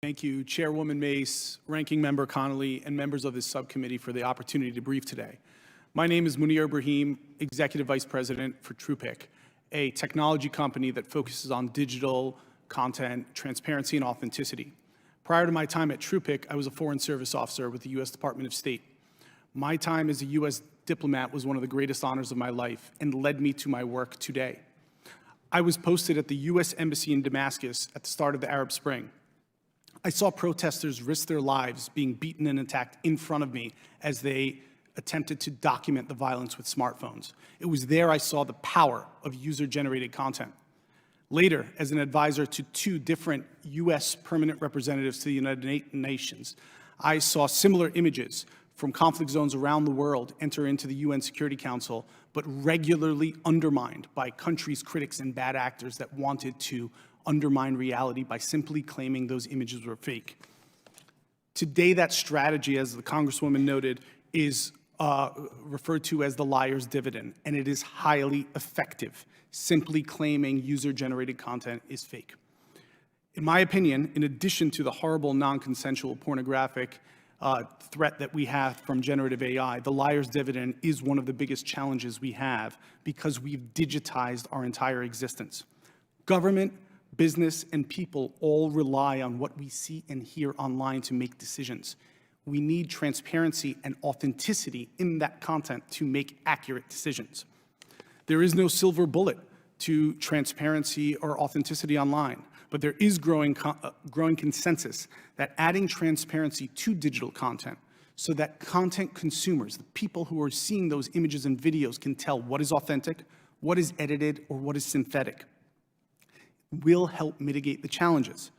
Thank you, Chairwoman Mace, Ranking Member Connolly, and members of this subcommittee for the opportunity to brief today. My name is Munir Ibrahim, Executive Vice President for TruePic, a technology company that focuses on digital content, transparency, and authenticity. Prior to my time at TruePic, I was a Foreign Service Officer with the U.S. Department of State. My time as a U.S. diplomat was one of the greatest honors of my life and led me to my work today. I was posted at the U.S. Embassy in Damascus at the start of the Arab Spring. I saw protesters risk their lives being beaten and attacked in front of me as they attempted to document the violence with smartphones. It was there I saw the power of user-generated content. Later, as an advisor to two different U.S. permanent representatives to the United Nations, I saw similar images from conflict zones around the world enter into the UN Security Council, but regularly undermined by countries, critics, and bad actors that wanted to undermine reality by simply claiming those images were fake. Today, that strategy, as the Congresswoman noted, is referred to as the liar's dividend, and it is highly effective. Simply claiming user-generated content is fake. In my opinion, in addition to the horrible non-consensual pornographic threat that we have from generative AI, the liar's dividend is one of the biggest challenges we have because we've digitized our entire existence. Government, business, and people all rely on what we see and hear online to make decisions. We need transparency and authenticity in that content to make accurate decisions. There is no silver bullet to transparency or authenticity online, but there is growing consensus that adding transparency to digital content so that content consumers, the people who are seeing those images and videos, can tell what is authentic, what is edited, or what is synthetic, will help mitigate the challenges.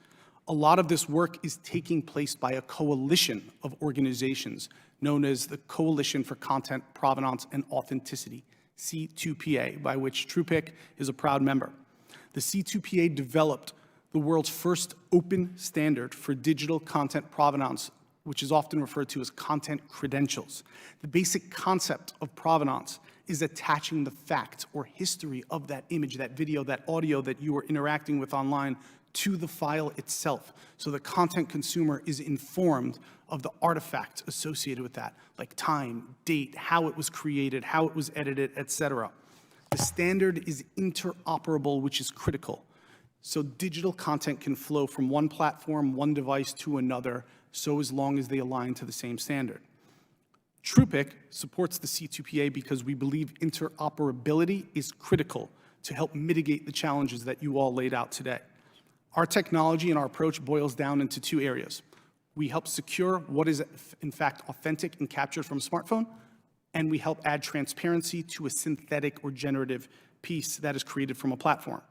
A lot of this work is taking place by a coalition of organizations known as the Coalition for Content Provenance and Authenticity, C2PA, by which TruePic is a proud member. The C2PA developed the world's first open standard for digital content provenance, which is often referred to as content credentials. The basic concept of provenance is attaching the fact or history of that image, that video, that audio that you are interacting with online to the file itself, so the content consumer is informed of the artifact associated with that, like time, date, how it was created, how it was edited, etc. The standard is interoperable, which is critical. So digital content can flow from one platform, one device to another, so as long as they align to the same standard. TruePic supports the C2PA because we believe interoperability is critical to help mitigate the challenges that you all laid out today. Our technology and our approach boils down into two areas. We help secure what is in fact authentic and captured from a smartphone, and we help add transparency to a synthetic or generative piece that is created from a platform.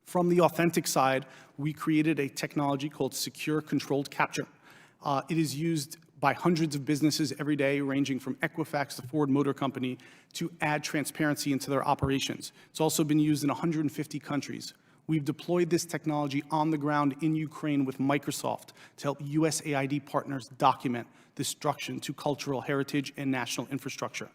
From the authentic side, we created a technology called Secure Controlled Capture. It is used by hundreds of businesses every day, ranging from Equifax to Ford Motor Company, to add transparency into their operations. It's also been used in 150 countries. We've deployed this technology on the ground in Ukraine with Microsoft to help USAID partners document destruction to cultural heritage and national infrastructure.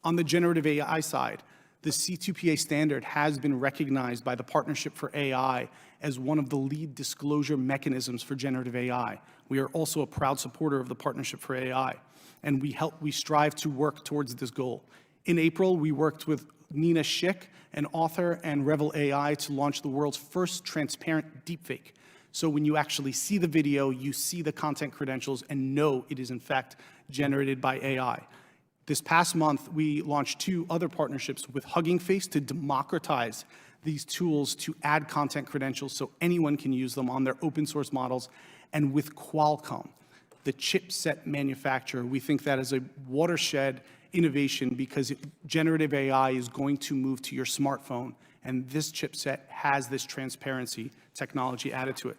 On the generative AI side, the C2PA standard has been recognized by the Partnership for AI as one of the lead disclosure mechanisms for generative AI. We are also a proud supporter of the Partnership for AI, and we strive to work towards this goal. In April, we worked with Nina Schick, an author, and Revel AI to launch the world's first transparent deepfake. So when you actually see the video, you see the content credentials and know it is in fact generated by AI. This past month, we launched two other partnerships with Hugging Face to democratize these tools to add content credentials so anyone can use them on their open source models, and with Qualcomm, the chipset manufacturer. We think that is a watershed innovation because generative AI is going to move to your smartphone, and this chipset has this transparency technology added to it.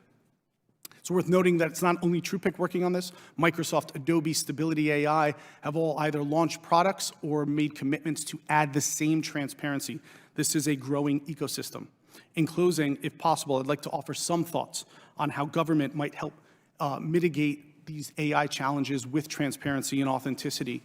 It's worth noting that it's not only TruePic working on this. Microsoft, Adobe, Stability AI have all either launched products or made commitments to add the same transparency. This is a growing ecosystem. In closing, if possible, I'd like to offer some thoughts on how government might help mitigate these AI challenges with transparency and authenticity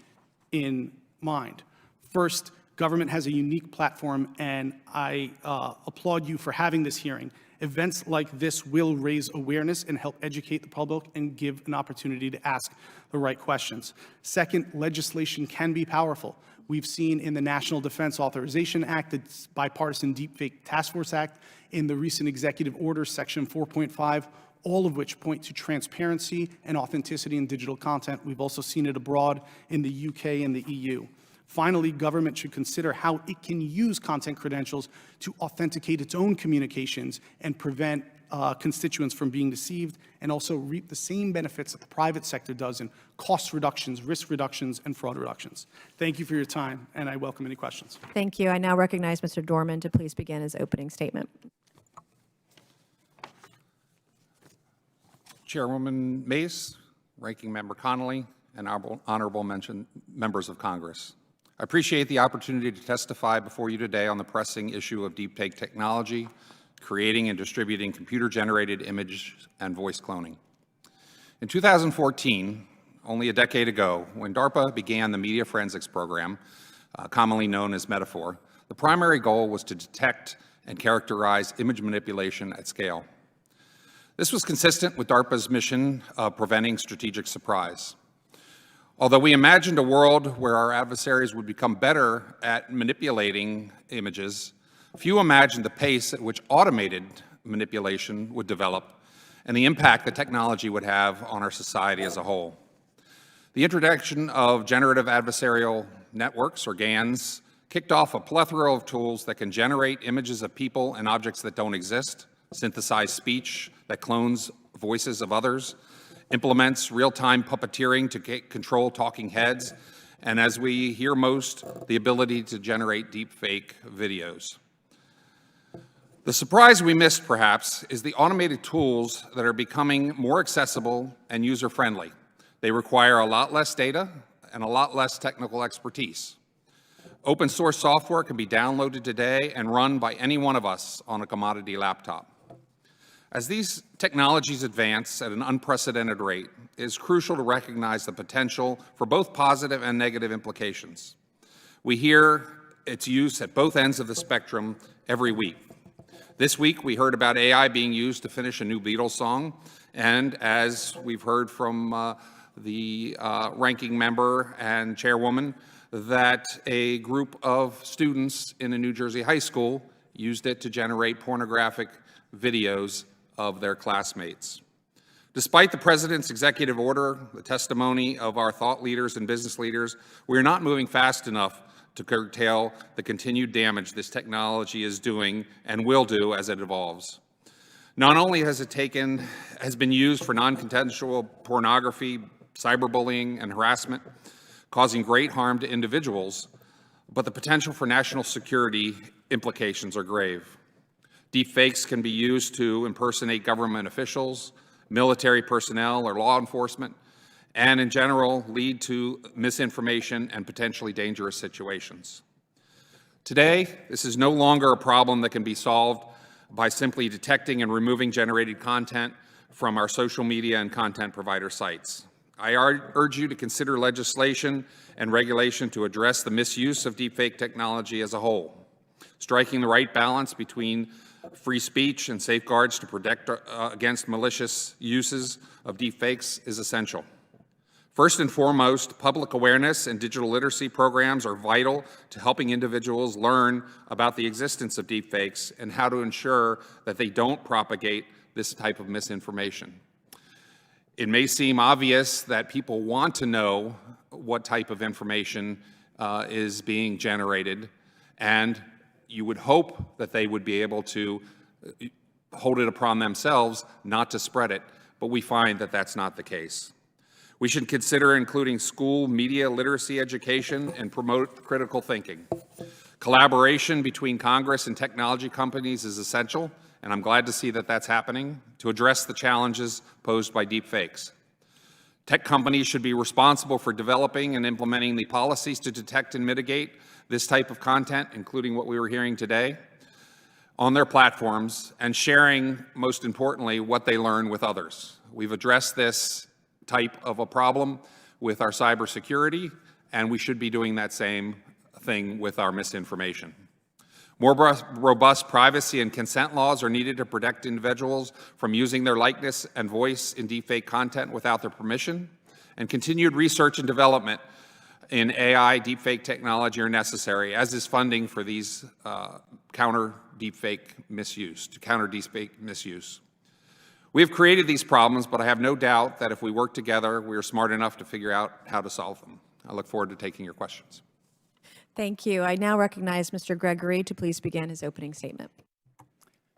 in mind. First, government has a unique platform, and I applaud you for having this hearing Events like this will raise awareness and help educate the public and give an opportunity to ask the right questions. Second, legislation can be powerful. We've seen in the National Defense Authorization Act, the Bipartisan Deepfake Task Force Act, in the recent executive order, Section 4.5, all of which point to transparency and authenticity in digital content. We've also seen it abroad in the UK and the EU. Finally, government should consider how it can use content credentials to authenticate its own communications and prevent constituents from being deceived, and also reap the same benefits that the private sector does in cost reductions, risk reductions, and fraud reductions. Thank you for your time, and I welcome any questions. Thank you. I now recognize Mr. Dorman to please begin his opening statement. Chairwoman Mace, Ranking Member Connolly, and honorable mention members of Congress. I appreciate the opportunity to testify before you today on the pressing issue of deepfake technology, creating and distributing computer-generated image and voice cloning. In 2014, only a decade ago, when DARPA began the Media Forensics Program, commonly known as Metaphor, the primary goal was to detect and characterize image manipulation at scale. This was consistent with DARPA's mission of preventing strategic surprise. Although we imagined a world where our adversaries would become better at manipulating images, few imagined the pace at which automated manipulation would develop and the impact that technology would have on our society as a whole. The introduction of generative adversarial networks, or GANs, kicked off a plethora of tools that can generate images of people and objects that don't exist, synthesize speech that clones voices of others, implements real-time puppeteering to control talking heads, and as we hear most, the ability to generate deepfake videos. The surprise we missed, perhaps, is the automated tools that are becoming more accessible and user-friendly. They require a lot less data and a lot less technical expertise. Open source software can be downloaded today and run by any one of us on a commodity laptop. As these technologies advance at an unprecedented rate, it is crucial to recognize the potential for both positive and negative implications. We hear its use at both ends of the spectrum every week. This week, we heard about AI being used to finish a new Beatles song, and as we've heard from the ranking member and chairwoman, that a group of students in a New Jersey high school used it to generate pornographic videos of their classmates. Despite the President's executive order, the testimony of our thought leaders and business leaders, we are not moving fast enough to curtail the continued damage this technology is doing and will do as it evolves. Not only has been used for non-consensual pornography, cyberbullying, and harassment, causing great harm to individuals, but the potential for national security implications are grave. Deepfakes can be used to impersonate government officials, military personnel, or law enforcement, and in general lead to misinformation and potentially dangerous situations. Today, this is no longer a problem that can be solved by simply detecting and removing generated content from our social media and content provider sites. I urge you to consider legislation and regulation to address the misuse of deepfake technology as a whole. Striking the right balance between free speech and safeguards to protect against malicious uses of deepfakes is essential. First and foremost, public awareness and digital literacy programs are vital to helping individuals learn about the existence of deepfakes and how to ensure that they don't propagate this type of misinformation. It may seem obvious that people want to know what type of information is being generated, and you would hope that they would be able to hold it upon themselves not to spread it, but we find that that's not the case. We should consider including school media literacy education and promote critical thinking. Collaboration between Congress and technology companies is essential, and I'm glad to see that that's happening, to address the challenges posed by deepfakes. Tech companies should be responsible for developing and implementing the policies to detect and mitigate this type of content, including what we were hearing today, on their platforms, and sharing, most importantly, what they learn with others. We've addressed this type of a problem with our cybersecurity, and we should be doing that same thing with our misinformation. More robust privacy and consent laws are needed to protect individuals from using their likeness and voice in deepfake content without their permission. And continued research and development in AI deepfake technology are necessary, as is funding for these to counter deepfake misuse. We have created these problems, but I have no doubt that if we work together, we are smart enough to figure out how to solve them. I look forward to taking your questions. Thank you. I now recognize Mr. Gregory to please begin his opening statement.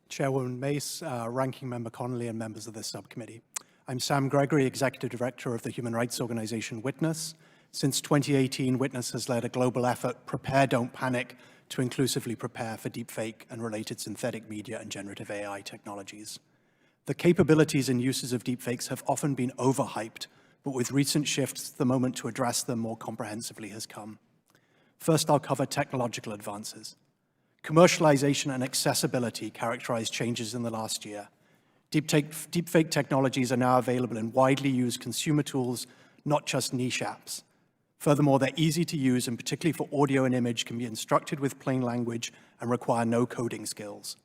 Chairwoman Mace, Ranking Member Connolly, and members of this subcommittee. I'm Sam Gregory, Executive Director of the human rights organization Witness. Since 2018, Witness has led a global effort, Prepare, Don't Panic, to inclusively prepare for deepfake and related synthetic media and generative AI technologies. The capabilities and uses of deepfakes have often been overhyped, but with recent shifts, the moment to address them more comprehensively has come. First, I'll cover technological advances. Commercialization and accessibility characterize changes in the last year. Deepfake technologies are now available in widely used consumer tools, not just niche apps. Furthermore, they're easy to use, and particularly for audio and image, can be instructed with plain language and require no coding skills.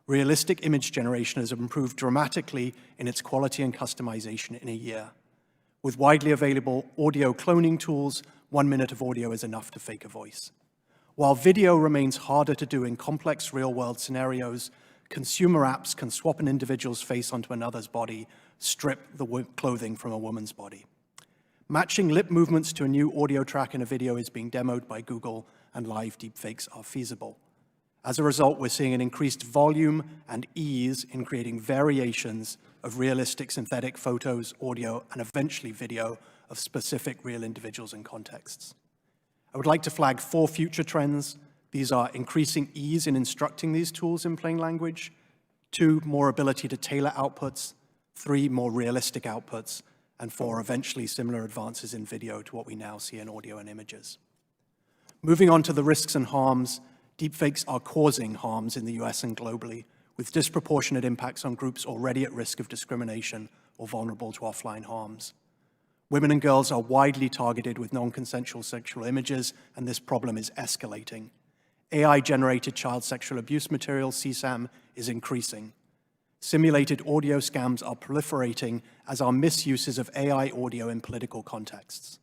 Realistic image generation has improved dramatically in its quality and customization in a year. With widely available audio cloning tools, 1 minute of audio is enough to fake a voice. While video remains harder to do in complex real-world scenarios, consumer apps can swap an individual's face onto another's body, strip the clothing from a woman's body. Matching lip movements to a new audio track in a video is being demoed by Google, and live deepfakes are feasible. As a result, we're seeing an increased volume and ease in creating variations of realistic synthetic photos, audio, and eventually video of specific real individuals and contexts. I would like to flag 4 future trends. These are increasing ease in instructing these tools in plain language, 2, more ability to tailor outputs, 3, more realistic outputs, and 4, eventually similar advances in video to what we now see in audio and images. Moving on to the risks and harms, deepfakes are causing harms in the US and globally, with disproportionate impacts on groups already at risk of discrimination or vulnerable to offline harms. Women and girls are widely targeted with non-consensual sexual images, and this problem is escalating. AI-generated child sexual abuse material, CSAM, is increasing. Simulated audio scams are proliferating, as are misuses of AI audio in political contexts.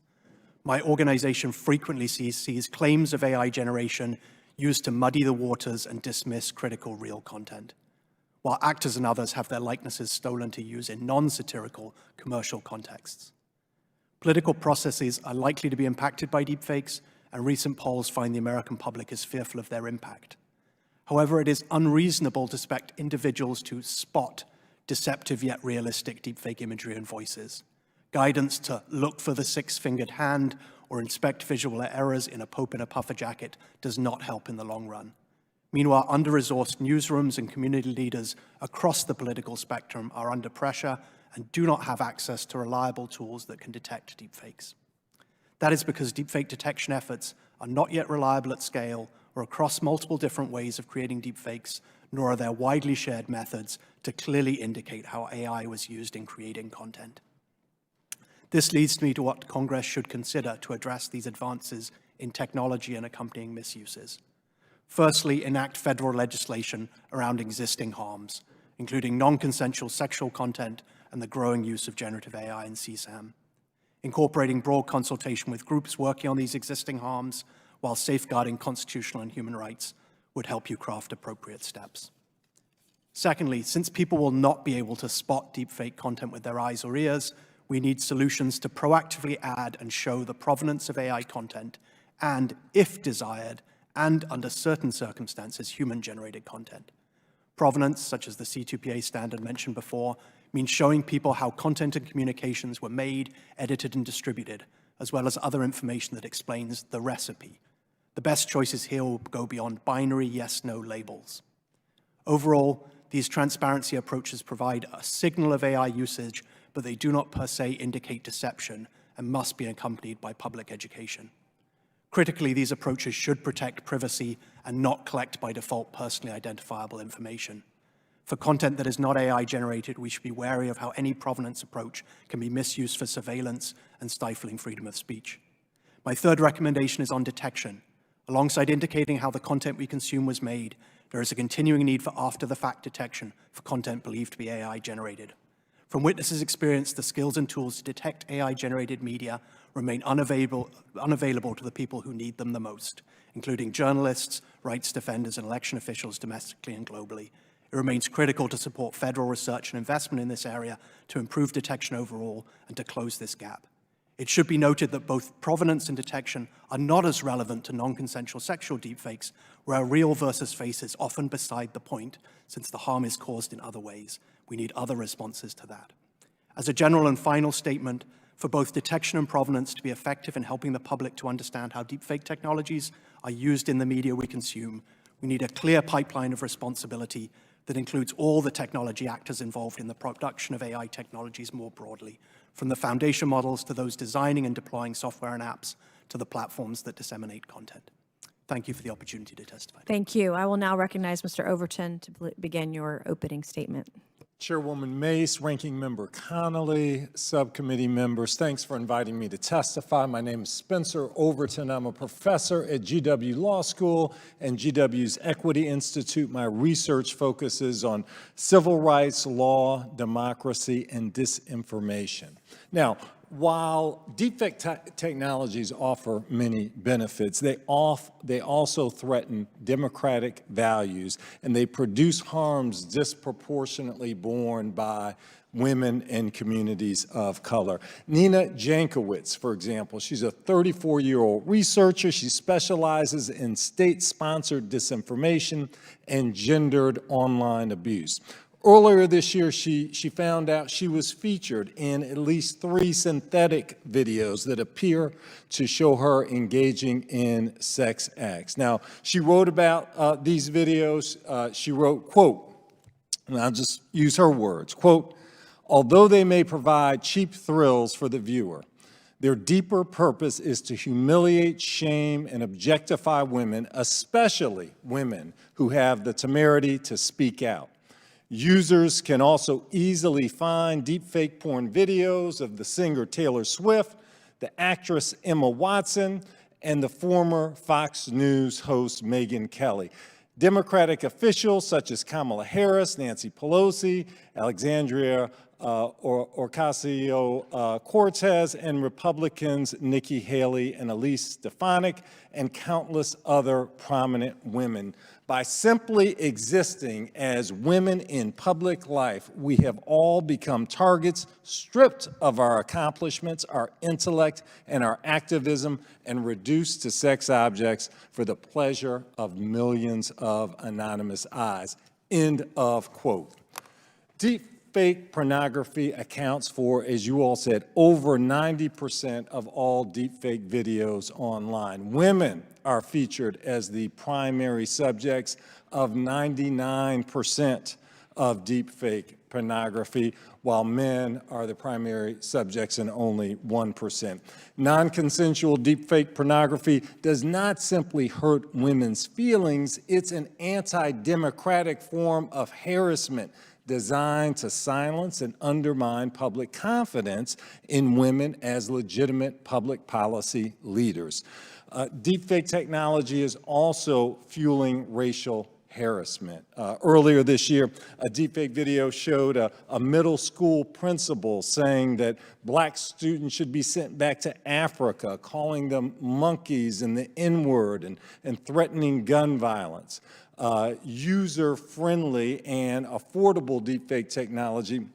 My organization frequently sees claims of AI generation used to muddy the waters and dismiss critical real content, while actors and others have their likenesses stolen to use in non-satirical commercial contexts. Political processes are likely to be impacted by deepfakes, and recent polls find the American public is fearful of their impact. However, it is unreasonable to expect individuals to spot deceptive yet realistic deepfake imagery and voices. Guidance to look for the 6-fingered hand or inspect visual errors in a Pope in a puffer jacket does not help in the long run. Meanwhile, under-resourced newsrooms and community leaders across the political spectrum are under pressure and do not have access to reliable tools that can detect deepfakes. That is because deepfake detection efforts are not yet reliable at scale or across multiple different ways of creating deepfakes, nor are there widely shared methods to clearly indicate how AI was used in creating content. This leads me to what Congress should consider to address these advances in technology and accompanying misuses. Firstly, enact federal legislation around existing harms, including non-consensual sexual content and the growing use of generative AI and CSAM. Incorporating broad consultation with groups working on these existing harms while safeguarding constitutional and human rights would help you craft appropriate steps. Secondly, since people will not be able to spot deepfake content with their eyes or ears, we need solutions to proactively add and show the provenance of AI content and, if desired, and under certain circumstances, human-generated content. Provenance, such as the C2PA standard mentioned before, means showing people how content and communications were made, edited, and distributed, as well as other information that explains the recipe. The best choices here will go beyond binary yes-no labels. Overall, these transparency approaches provide a signal of AI usage, but they do not per se indicate deception and must be accompanied by public education. Critically, these approaches should protect privacy and not collect by default personally identifiable information. For content that is not AI generated, we should be wary of how any provenance approach can be misused for surveillance and stifling freedom of speech. My third recommendation is on detection. Alongside indicating how the content we consume was made, there is a continuing need for after-the-fact detection for content believed to be AI-generated. From witnesses' experience, the skills and tools to detect AI-generated media remain unavailable to the people who need them the most, including journalists, rights defenders, and election officials domestically and globally. It remains critical to support federal research and investment in this area to improve detection overall and to close this gap. It should be noted that both provenance and detection are not as relevant to non-consensual sexual deepfakes, where real versus face is often beside the point, since the harm is caused in other ways. We need other responses to that. As a general and final statement, for both detection and provenance to be effective in helping the public to understand how deepfake technologies are used in the media we consume, we need a clear pipeline of responsibility that includes all the technology actors involved in the production of AI technologies more broadly, from the foundation models to those designing and deploying software and apps to the platforms that disseminate content. Thank you for the opportunity to testify. Thank you. I will now recognize Mr. Overton to begin your opening statement. Chairwoman Mace, Ranking Member Connolly, subcommittee members, thanks for inviting me to testify. My name is Spencer Overton. I'm a professor at GW Law School and GW's Equity Institute. My research focuses on civil rights, law, democracy, and disinformation. Now, while deepfake technologies offer many benefits, they also threaten democratic values, and they produce harms disproportionately borne by women and communities of color. Nina Jankowicz, for example, she's a 34-year-old researcher. She specializes in state-sponsored disinformation and gendered online abuse. Earlier this year, she found out she was featured in at least 3 synthetic videos that appear to show her engaging in sex acts. Now, she wrote about these videos. She wrote, quote, and I'll just use her words, quote, "Although they may provide cheap thrills for the viewer, their deeper purpose is to humiliate, shame, and objectify women, especially women who have the temerity to speak out. Users can also easily find deepfake porn videos of the singer Taylor Swift, the actress Emma Watson, and the former Fox News host Megyn Kelly. Democratic officials such as Kamala Harris, Nancy Pelosi, Alexandria Ocasio-Cortez, and Republicans Nikki Haley and Elise Stefanik, and countless other prominent women. By simply existing as women in public life, we have all become targets, stripped of our accomplishments, our intellect, and our activism, and reduced to sex objects for the pleasure of millions of anonymous eyes." End of quote. Deepfake pornography accounts for, as you all said, over 90% of all deepfake videos online. Women are featured as the primary subjects of 99% of deepfake pornography, while men are the primary subjects in only 1%. Non-consensual deepfake pornography does not simply hurt women's feelings, it's an anti-democratic form of harassment designed to silence and undermine public confidence in women as legitimate public policy leaders. Deepfake technology is also fueling racial harassment. Earlier this year, a deepfake video showed a middle school principal saying that black students should be sent back to Africa, calling them monkeys and the N-word, and threatening gun violence. User-friendly and affordable deepfake technology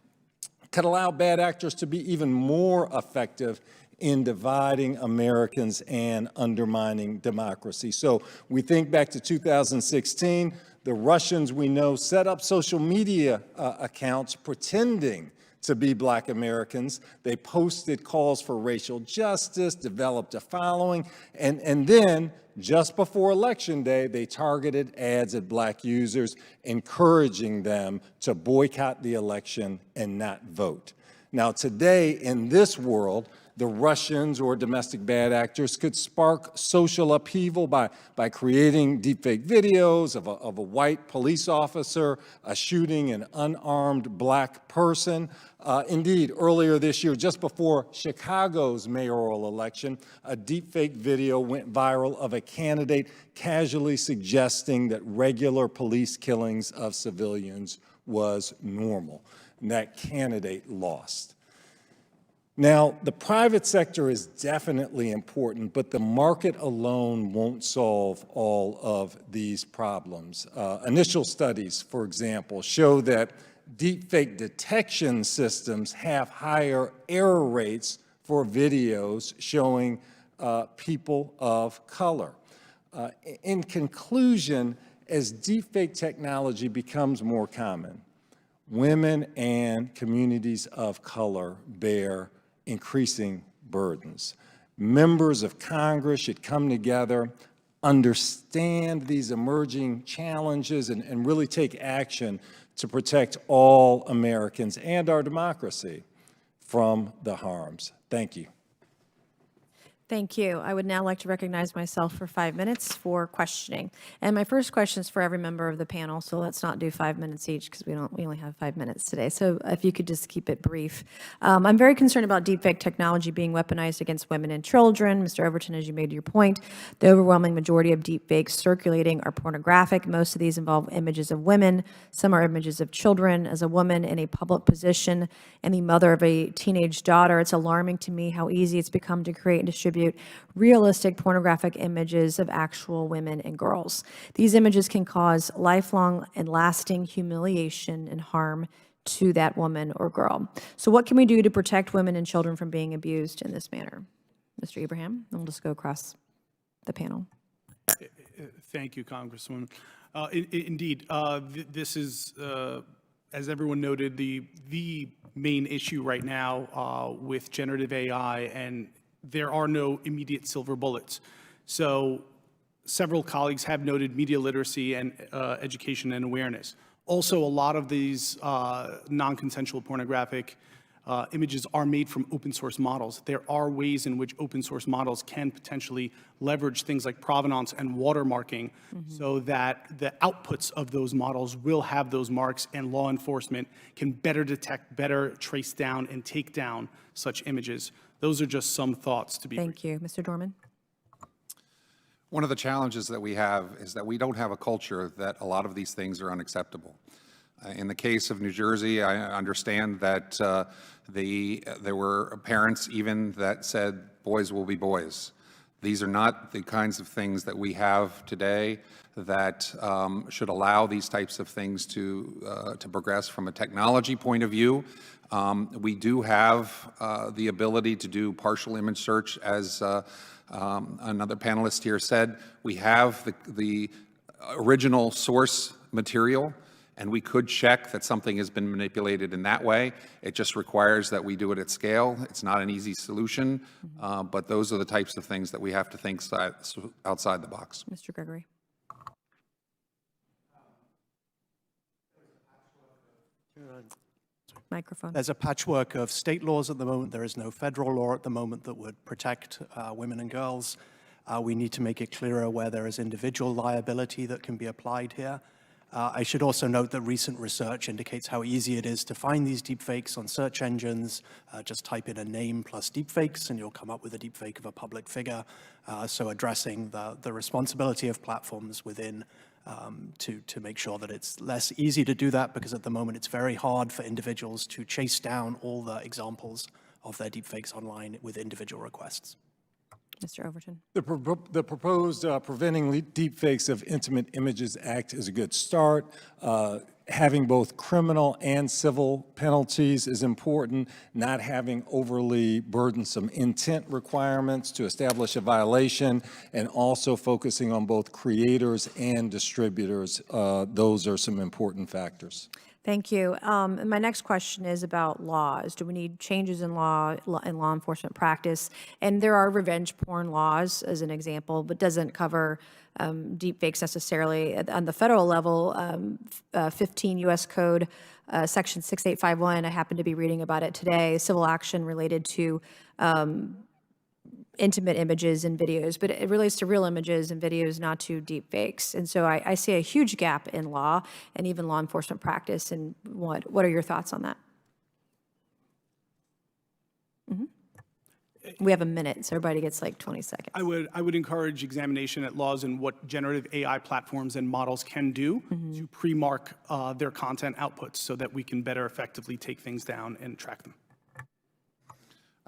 could allow bad actors to be even more effective in dividing Americans and undermining democracy. So we think back to 2016, the Russians we know set up social media accounts pretending to be Black Americans. They posted calls for racial justice, developed a following, and then just before Election Day, they targeted ads at Black users, encouraging them to boycott the election and not vote. Now today, in this world, the Russians or domestic bad actors could spark social upheaval by creating deepfake videos of a white police officer shooting an unarmed black person. Indeed, earlier this year, just before Chicago's mayoral election, a deepfake video went viral of a candidate casually suggesting that regular police killings of civilians was normal, and that candidate lost. Now, the private sector is definitely important, but the market alone won't solve all of these problems. Initial studies, for example, show that deepfake detection systems have higher error rates for videos showing people of color. In conclusion, as deepfake technology becomes more common, women and communities of color bear increasing burdens. Members of Congress should come together, understand these emerging challenges, and really take action to protect all Americans and our democracy from the harms. Thank you. Thank you. I would now like to recognize myself for 5 minutes for questioning. And my first question is for every member of the panel, so let's not do 5 minutes each because we only have 5 minutes today. So if you could just keep it brief. I'm very concerned about deepfake technology being weaponized against women and children. Mr. Overton, as you made your point, the overwhelming majority of deepfakes circulating are pornographic. Most of these involve images of women. Some are images of children. As a woman in a public position and the mother of a teenage daughter, it's alarming to me how easy it's become to create and distribute realistic pornographic images of actual women and girls. These images can cause lifelong and lasting humiliation and harm to that woman or girl. So what can we do to protect women and children from being abused in this manner? Mr. Ibrahim, and we'll just go across the panel. Thank you, Congresswoman. Indeed, this is, as everyone noted, the main issue right now with generative AI, and there are no immediate silver bullets. So several colleagues have noted media literacy and education and awareness. Also, a lot of these non-consensual pornographic images are made from open source models. There are ways in which open source models can potentially leverage things like provenance and watermarking so that the outputs of those models will have those marks, and law enforcement can better detect, better trace down, and take down such images. Those are just some thoughts to be. Thank you. Mr. Dorman? One of the challenges that we have is that we don't have a culture that a lot of these things are unacceptable. In the case of New Jersey, I understand that there were parents even that said boys will be boys. These are not the kinds of things that we have today that should allow these types of things to progress from a technology point of view. We do have the ability to do partial image search, as another panelist here said. We have the original source material, and we could check that something has been manipulated in that way. It just requires that we do it at scale. It's not an easy solution, but those are the types of things that we have to think outside the box. Mr. Gregory? Microphone. There's a patchwork of state laws at the moment. There is no federal law at the moment that would protect women and girls. We need to make it clearer where there is individual liability that can be applied here. I should also note that recent research indicates how easy it is to find these deepfakes on search engines. Just type in a name plus deepfakes and you'll come up with a deepfake of a public figure. So addressing the responsibility of platforms within to make sure that it's less easy to do that, because at the moment it's very hard for individuals to chase down all the examples of their deepfakes online with individual requests. Mr. Overton? The proposed Preventing Deepfakes of Intimate Images Act is a good start. Having both criminal and civil penalties is important. Not having overly burdensome intent requirements to establish a violation, and also focusing on both creators and distributors. Those are some important factors. Thank you. And my next question is about laws. Do we need changes in law enforcement practice? And there are revenge porn laws, as an example, but doesn't cover deepfakes necessarily. On the federal level, 15 U.S. Code, Section 6851, I happened to be reading about it today, civil action related to intimate images and videos, but it relates to real images and videos, not to deep fakes. And so I see a huge gap in law and even law enforcement practice. And what are your thoughts on that? We have a minute, so everybody gets like 20 seconds. I would encourage examination at laws and what generative AI platforms and models can do to pre-mark their content outputs so that we can better effectively take things down and track them.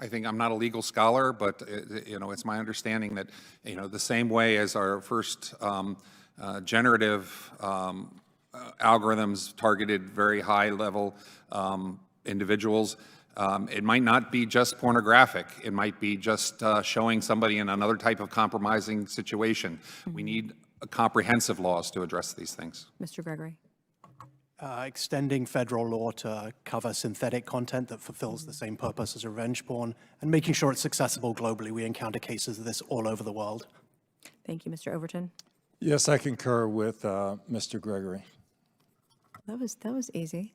I think I'm not a legal scholar, but it's my understanding that the same way as our first generative algorithms targeted very high-level individuals. It might not be just pornographic. It might be just showing somebody in another type of compromising situation. We need comprehensive laws to address these things. Mr. Gregory. Extending federal law to cover synthetic content that fulfills the same purpose as revenge porn, and making sure it's accessible globally. We encounter cases of this all over the world. Thank you, Mr. Overton. Yes, I concur with Mr. Gregory. That was easy.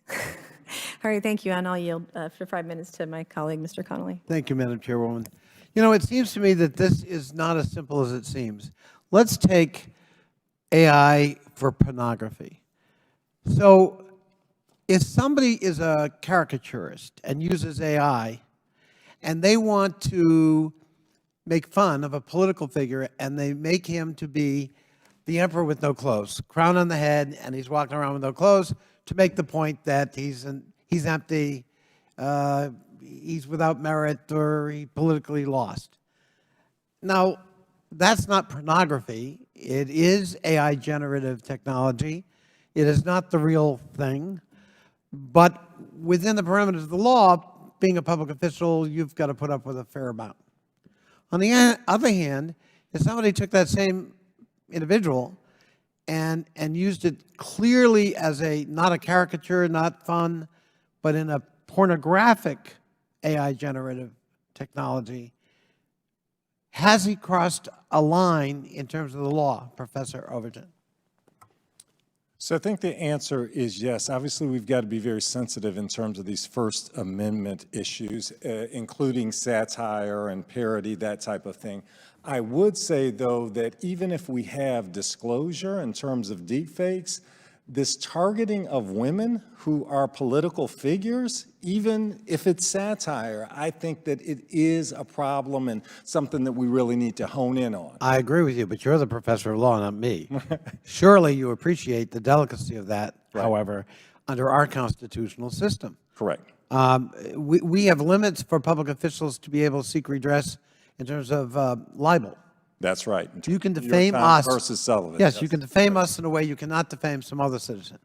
All right, thank you, and I'll yield for 5 minutes to my colleague, Mr. Connolly. Thank you, Madam Chairwoman. It seems to me that this is not as simple as it seems. Let's take AI for pornography. So if somebody is a caricaturist and uses AI, and they want to make fun of a political figure, and they make him to be the emperor with no clothes, crown on the head, and he's walking around with no clothes, to make the point that he's empty, he's without merit, or he politically lost. Now, that's not pornography. It is AI generative technology. It is not the real thing. But within the parameters of the law, being a public official, you've got to put up with a fair amount. On the other hand, if somebody took that same individual and used it clearly as not a caricature, not fun, but in a pornographic AI generative technology, has he crossed a line in terms of the law, Professor Overton? So I think the answer is yes. Obviously, we've got to be very sensitive in terms of these First Amendment issues, including satire and parody, that type of thing. I would say, though, that even if we have disclosure in terms of deepfakes, this targeting of women who are political figures, even if it's satire, I think that it is a problem and something that we really need to hone in on. I agree with you, but you're the professor of law, not me. Surely you appreciate the delicacy of that, however, under our constitutional system. Correct. We have limits for public officials to be able to seek redress in terms of libel. That's right. You can New York defame Times us. versus Sullivan. Yes, you can defame us in a way you cannot defame some other citizen.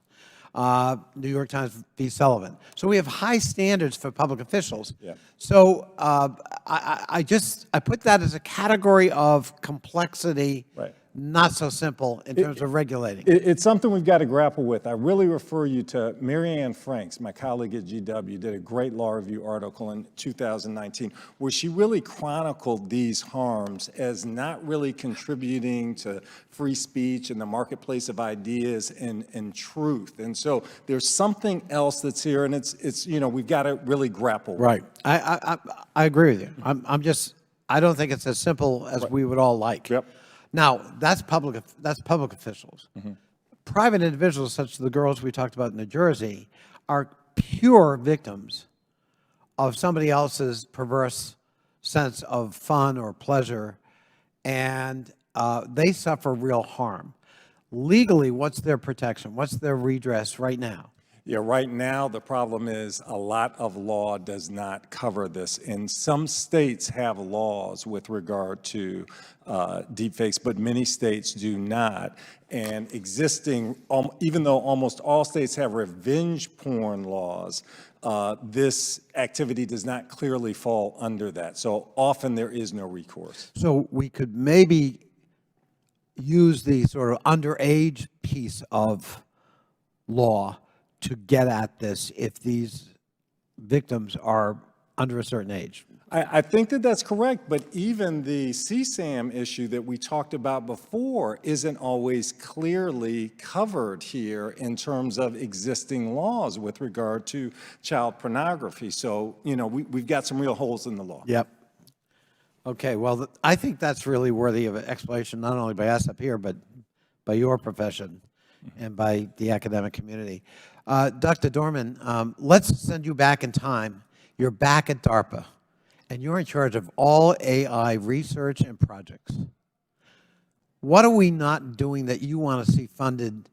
New York Times v. Sullivan. So we have high standards for public officials. Yeah. So I put that as a category of complexity, Right. not so simple in terms of regulating. It's something we've got to grapple with. I really refer you to Mary Ann Franks, my colleague at GW, did a great law review article in 2019 where she really chronicled these harms as not really contributing to free speech and the marketplace of ideas and truth. And so there's something else that's here, and it's we've got to really grapple with. Right. I agree with you. I don't think it's as simple as we would all like. Yep. Now, that's public officials. Private individuals, such as the girls we talked about in New Jersey, are pure victims of somebody else's perverse sense of fun or pleasure, and they suffer real harm. Legally, what's their protection? What's their redress right now? Yeah, right now, the problem is a lot of law does not cover this. And some states have laws with regard to deepfakes, but many states do not. And even though almost all states have revenge porn laws, this activity does not clearly fall under that. So often there is no recourse. So we could maybe use the sort of underage piece of law to get at this if these victims are under a certain age. I think that that's correct, but even the CSAM issue that we talked about before isn't always clearly covered here in terms of existing laws with regard to child pornography. So, we've got some real holes in the law. Yep. Okay, well, I think that's really worthy of an explanation, not only by us up here, but by your profession and by the academic community. Dr. Dorman, let's send you back in time. You're back at DARPA, and you're in charge of all AI research and projects. What are we not doing that you want to see funded?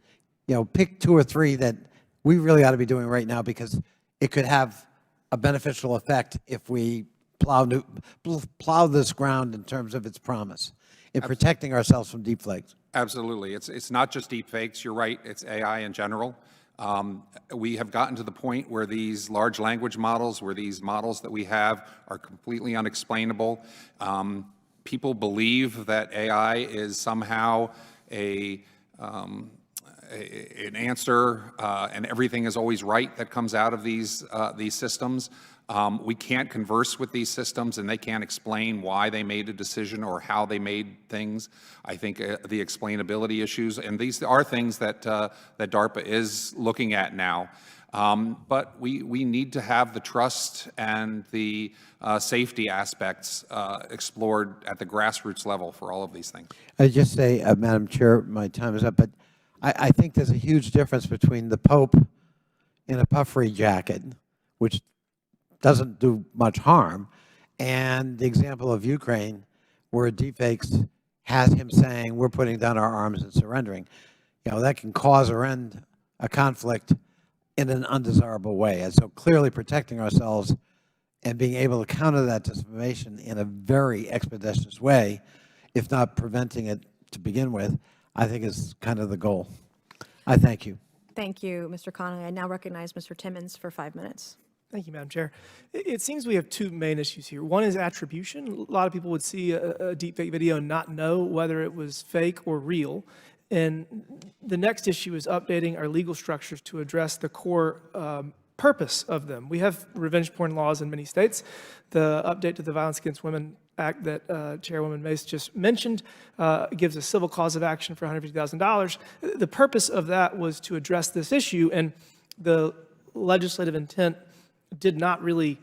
You know, pick 2 or 3 that we really ought to be doing right now, because it could have a beneficial effect if we plow this ground in terms of its promise in protecting ourselves from deepfakes. Absolutely. It's not just deep fakes. You're right. It's AI in general. We have gotten to the point where these large language models, where these models that we have are completely unexplainable. People believe that AI is somehow an answer, and everything is always right that comes out of these systems. We can't converse with these systems, and they can't explain why they made a decision or how they made things. I think the explainability issues, and these are things that that DARPA is looking at now. But we need to have the trust and the safety aspects explored at the grassroots level for all of these things. I just say, Madam Chair, my time is up, but I think there's a huge difference between the Pope in a puffery jacket, which doesn't do much harm, and the example of Ukraine, where deepfakes has him saying, we're putting down our arms and surrendering. You know, that can cause or end a conflict in an undesirable way. And so clearly protecting ourselves and being able to counter that disinformation in a very expeditious way, if not preventing it to begin with, I think is kind of the goal. I thank you. Thank you, Mr. Connolly. I now recognize Mr. Timmons for 5 minutes. Thank you, Madam Chair. It seems we have 2 main issues here. One is attribution. A lot of people would see a deepfake video and not know whether it was fake or real. And the next issue is updating our legal structures to address the core purpose of them. We have revenge porn laws in many states. The update to the Violence Against Women Act that Chairwoman Mace just mentioned gives a civil cause of action for $150,000. The purpose of that was to address this issue, and the legislative intent did not really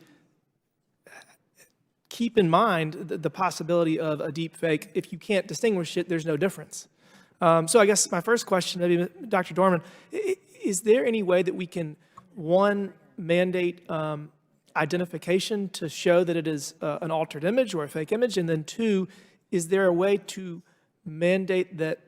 keep in mind the possibility of a deep fake. If you can't distinguish it, there's no difference. So I guess my first question, maybe Dr. Dorman, is there any way that we can, one, mandate identification to show that it is an altered image or a fake image, and then 2, is there a way to mandate that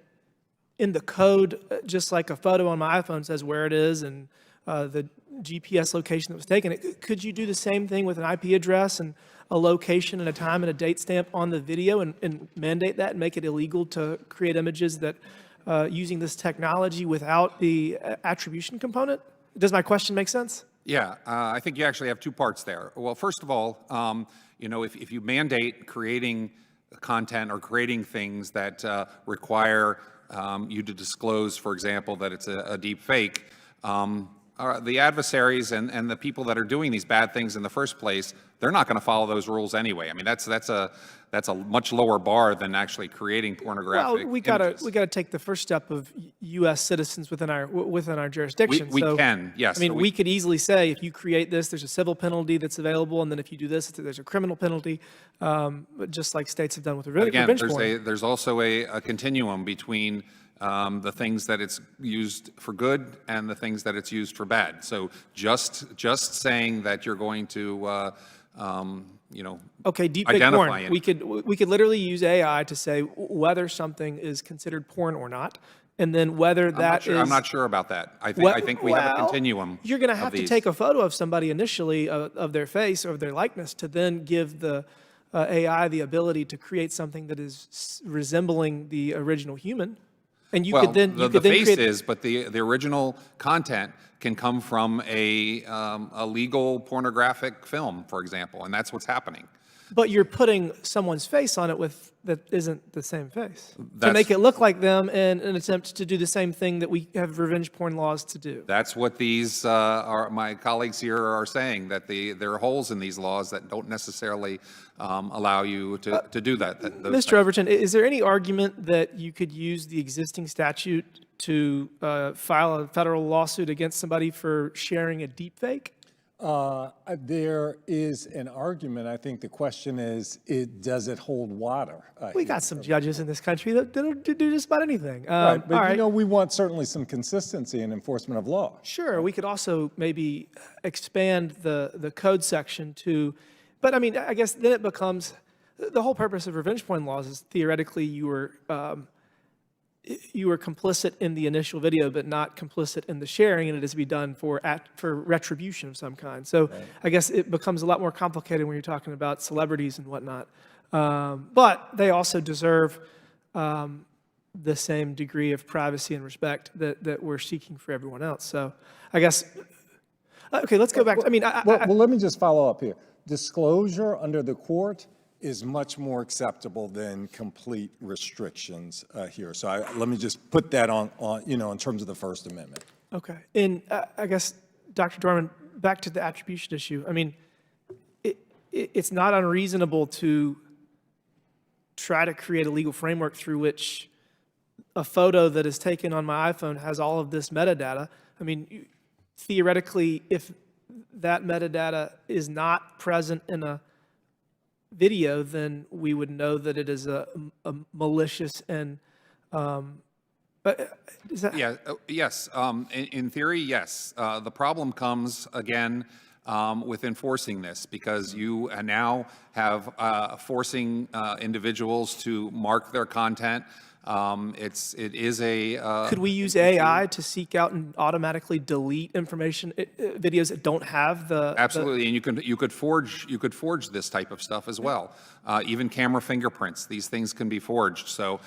in the code, just like a photo on my iPhone says where it is and the GPS location that was taken, could you do the same thing with an IP address and a location and a time and a date stamp on the video and mandate that and make it illegal to create images that using this technology without the attribution component? Does my question make sense? Yeah, I think you actually have 2 parts there. Well, first of all, you know, if you mandate creating content or creating things that require you to disclose, for example, that it's a deep fake, the adversaries and the people that are doing these bad things in the first place, they're not going to follow those rules anyway. I mean, that's a much lower bar than actually creating pornographic Well, we images. gotta take the first step of U.S. citizens within our jurisdiction. We So, can, yes. I mean, So we could easily say if you create this, there's a civil penalty that's available, and then if you do this, there's a criminal penalty, just like states have done with Again, revenge porn. there's also a continuum between the things that it's used for good and the things that it's used for bad. So just saying that you're going to, you know, Okay, deepfake identify porn. it. We could literally use AI to say whether something is considered porn or not, and then whether I'm not sure about that. I think we have a Well, continuum. You're going to of have to these. take a photo of somebody initially of their face or of their likeness to then give the AI the ability to create something that is resembling the original human. And you Well, could then the face create, is, but the original content can come from a legal pornographic film, for example, and that's what's happening. but you're putting someone's face on it that isn't the same face to That's- make it look like them in an attempt to do the same thing that we have revenge porn laws to do. That's what these my colleagues here are saying, that there are holes in these laws that don't necessarily allow you to do that. Mr. Overton, is there any argument that you could use the existing statute to file a federal lawsuit against somebody for sharing a deep fake? There is an argument. I think the question is, does it hold water? We got some judges in this country that'll do just about anything. Right, but all right. we want certainly some consistency in enforcement of law. Sure, we could also maybe expand the code section to, but I mean, I guess then it becomes, the whole purpose of revenge porn laws is theoretically you were complicit in the initial video, but not complicit in the sharing, and it is to be done for retribution of some kind. So I guess it becomes a lot more complicated when you're talking about celebrities and whatnot. But they also deserve the same degree of privacy and respect that we're seeking for everyone else. So I guess, okay, let's go back. Well, let me just follow up here. Disclosure under the court is much more acceptable than complete restrictions here. So let me just put that on, in terms of the First Amendment. Okay. And I guess, Dr. Dorman, back to the attribution issue. I mean, it's not unreasonable to try to create a legal framework through which a photo that is taken on my iPhone has all of this metadata. I mean, theoretically, if that metadata is not present in a video, then we would know that it is a malicious and is that? Yeah, yes. In theory, yes. The problem comes again with enforcing this, because you now have forcing individuals to mark their content. It is a. Could we use AI to seek out and automatically delete information, videos that don't have the? Absolutely, and you could forge this type of stuff as well. Even camera fingerprints, these things can be forged. So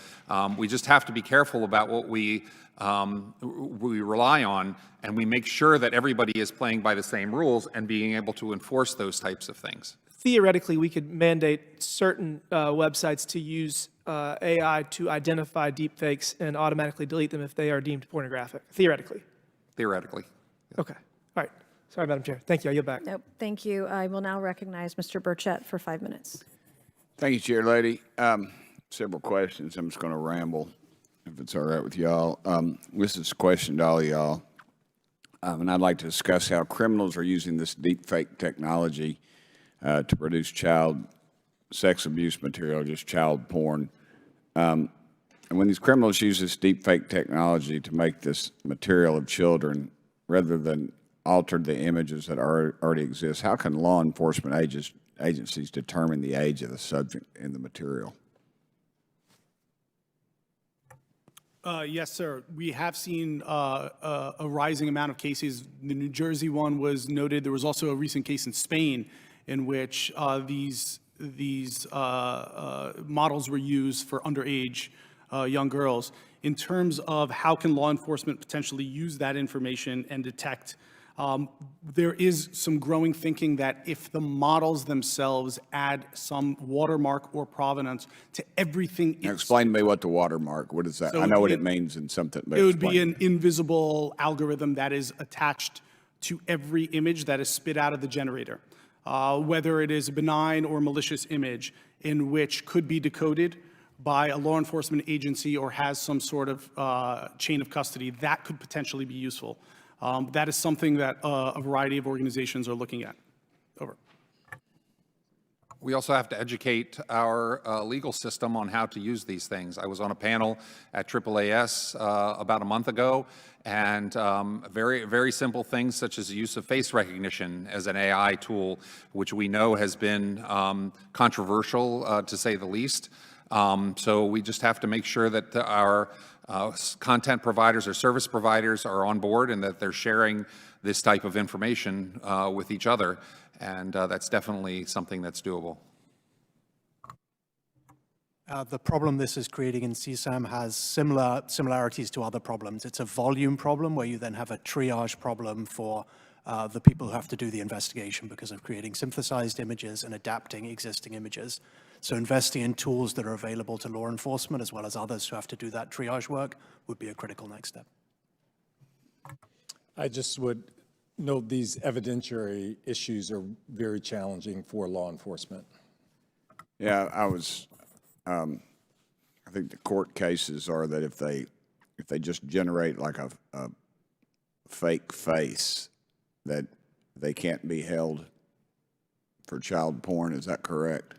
we just have to be careful about what we rely on, and we make sure that everybody is playing by the same rules and being able to enforce those types of things. Theoretically, we could mandate certain websites to use AI to identify deepfakes and automatically delete them if they are deemed pornographic, theoretically. Theoretically. Okay. All right. Sorry, Madam Chair. Thank you. I yield back. Nope, thank you. I will now recognize Mr. Burchett for 5 minutes. Thank you, Chair Lady. Several questions. I'm just going to ramble, if it's all right with y'all. This is a question to all of y'all. And I'd like to discuss how criminals are using this deepfake technology to produce child sex abuse material, just child porn. And when these criminals use this deepfake technology to make this material of children, rather than alter the images that already exist, how can law enforcement agencies determine the age of the subject in the material? Yes, sir. We have seen a rising amount of cases. The New Jersey one was noted. There was also a recent case in Spain in which these models were used for underage young girls. In terms of how can law enforcement potentially use that information and detect, there is some growing thinking that if the models themselves add some watermark or provenance to everything. Now explain to me what the watermark, what is that? So I know what it means in something, but it would be an invisible algorithm that is attached to every image that is spit out of the generator. Whether it is a benign or malicious image in which could be decoded by a law enforcement agency or has some sort of chain of custody, that could potentially be useful. That is something that a variety of organizations are looking at. Over. We also have to educate our legal system on how to use these things. I was on a panel at AAAS about a month ago, and very, very simple things such as the use of face recognition as an AI tool, which we know has been controversial, to say the least. So we just have to make sure that our content providers or service providers are on board and that they're sharing this type of information with each other. And that's definitely something that's doable. The problem this is creating in CSAM has similarities to other problems. It's a volume problem where you then have a triage problem for the people who have to do the investigation because of creating synthesized images and adapting existing images. So investing in tools that are available to law enforcement as well as others who have to do that triage work would be a critical next step. I just would note these evidentiary issues are very challenging for law enforcement. yeah, I think the court cases are that if they just generate like a fake face, that they can't be held for child porn. Is that correct?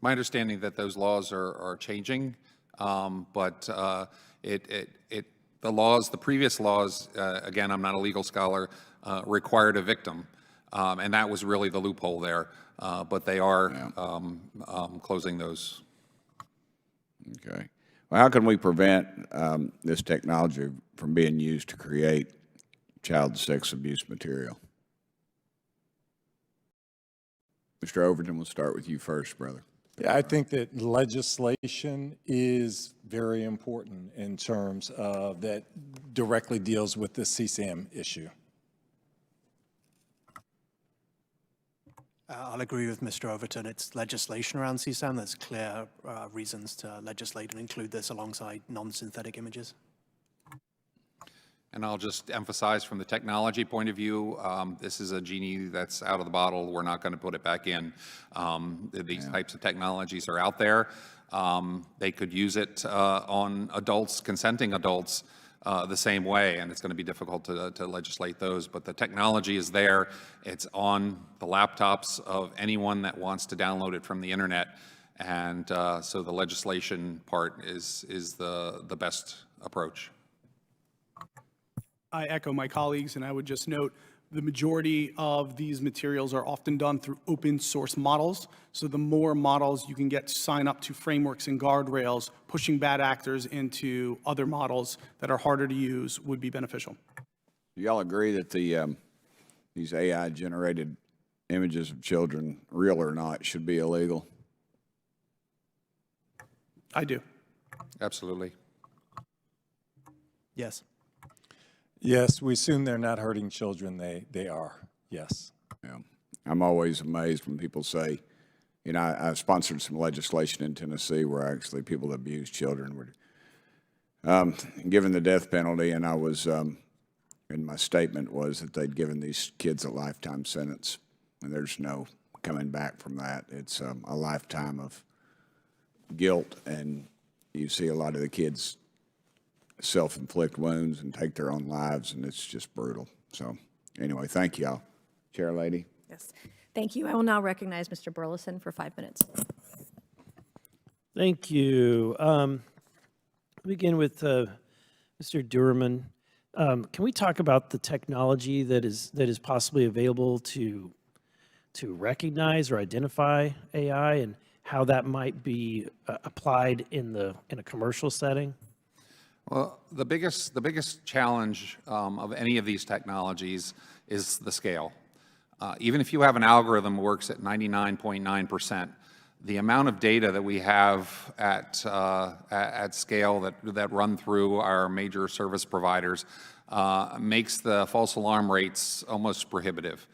My understanding that those laws are changing, but the previous laws, again, I'm not a legal scholar, required a victim, and that was really the loophole there. But they are closing those. Okay. Well, how can we prevent this technology from being used to create child sex abuse material? Mr. Overton, we'll start with you first, brother. Yeah, I think that legislation is very important in terms of that directly deals with the CSAM issue. I'll agree with Mr. Overton. It's legislation around CSAM. There's clear reasons to legislate and include this alongside non-synthetic images. And I'll just emphasize from the technology point of view, this is a genie that's out of the bottle. We're not going to put it back in. These types of technologies are out there. They could use it on adults, consenting adults, the same way, and it's going to be difficult to legislate those. But the technology is there. It's on the laptops of anyone that wants to download it from the internet. And so the legislation part is the best approach. I echo my colleagues, and I would just note the majority of these materials are often done through open source models. So the more models you can get to sign up to frameworks and guardrails, pushing bad actors into other models that are harder to use would be beneficial. Do y'all agree that these AI-generated images of children, real or not, should be illegal? I do. Absolutely. Yes. Yes, we assume they're not hurting children. They are, yes. Yeah. I'm always amazed when people say, you know, I've sponsored some legislation in Tennessee where actually people that abuse children were given the death penalty, and I was, and my statement was that they'd given these kids a lifetime sentence, and there's no coming back from that. It's a lifetime of guilt, and you see a lot of the kids self-inflict wounds and take their own lives, and it's just brutal. So anyway, thank y'all. Chair Lady. Yes. Thank you. I will now recognize Mr. Burleson for 5 minutes. Thank you. I'll begin with Mr. Durman. Can we talk about the technology that is possibly available to recognize or identify AI and how that might be applied in a commercial setting? Well, the biggest challenge of any of these technologies is the scale. Even if you have an algorithm that works at 99.9%, the amount of data that we have at scale that run through our major service providers makes the false alarm rates almost prohibitive.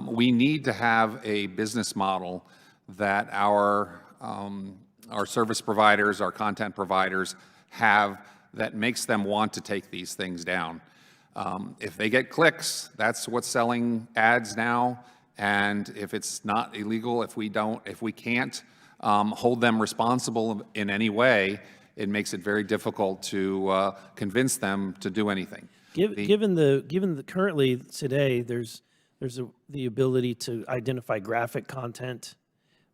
We need to have a business model that our service providers, our content providers have that makes them want to take these things down. If they get clicks, that's what's selling ads now. And if it's not illegal, if we can't hold them responsible in any way, it makes it very difficult to convince them to do anything. Given the currently today, there's the ability to identify graphic content,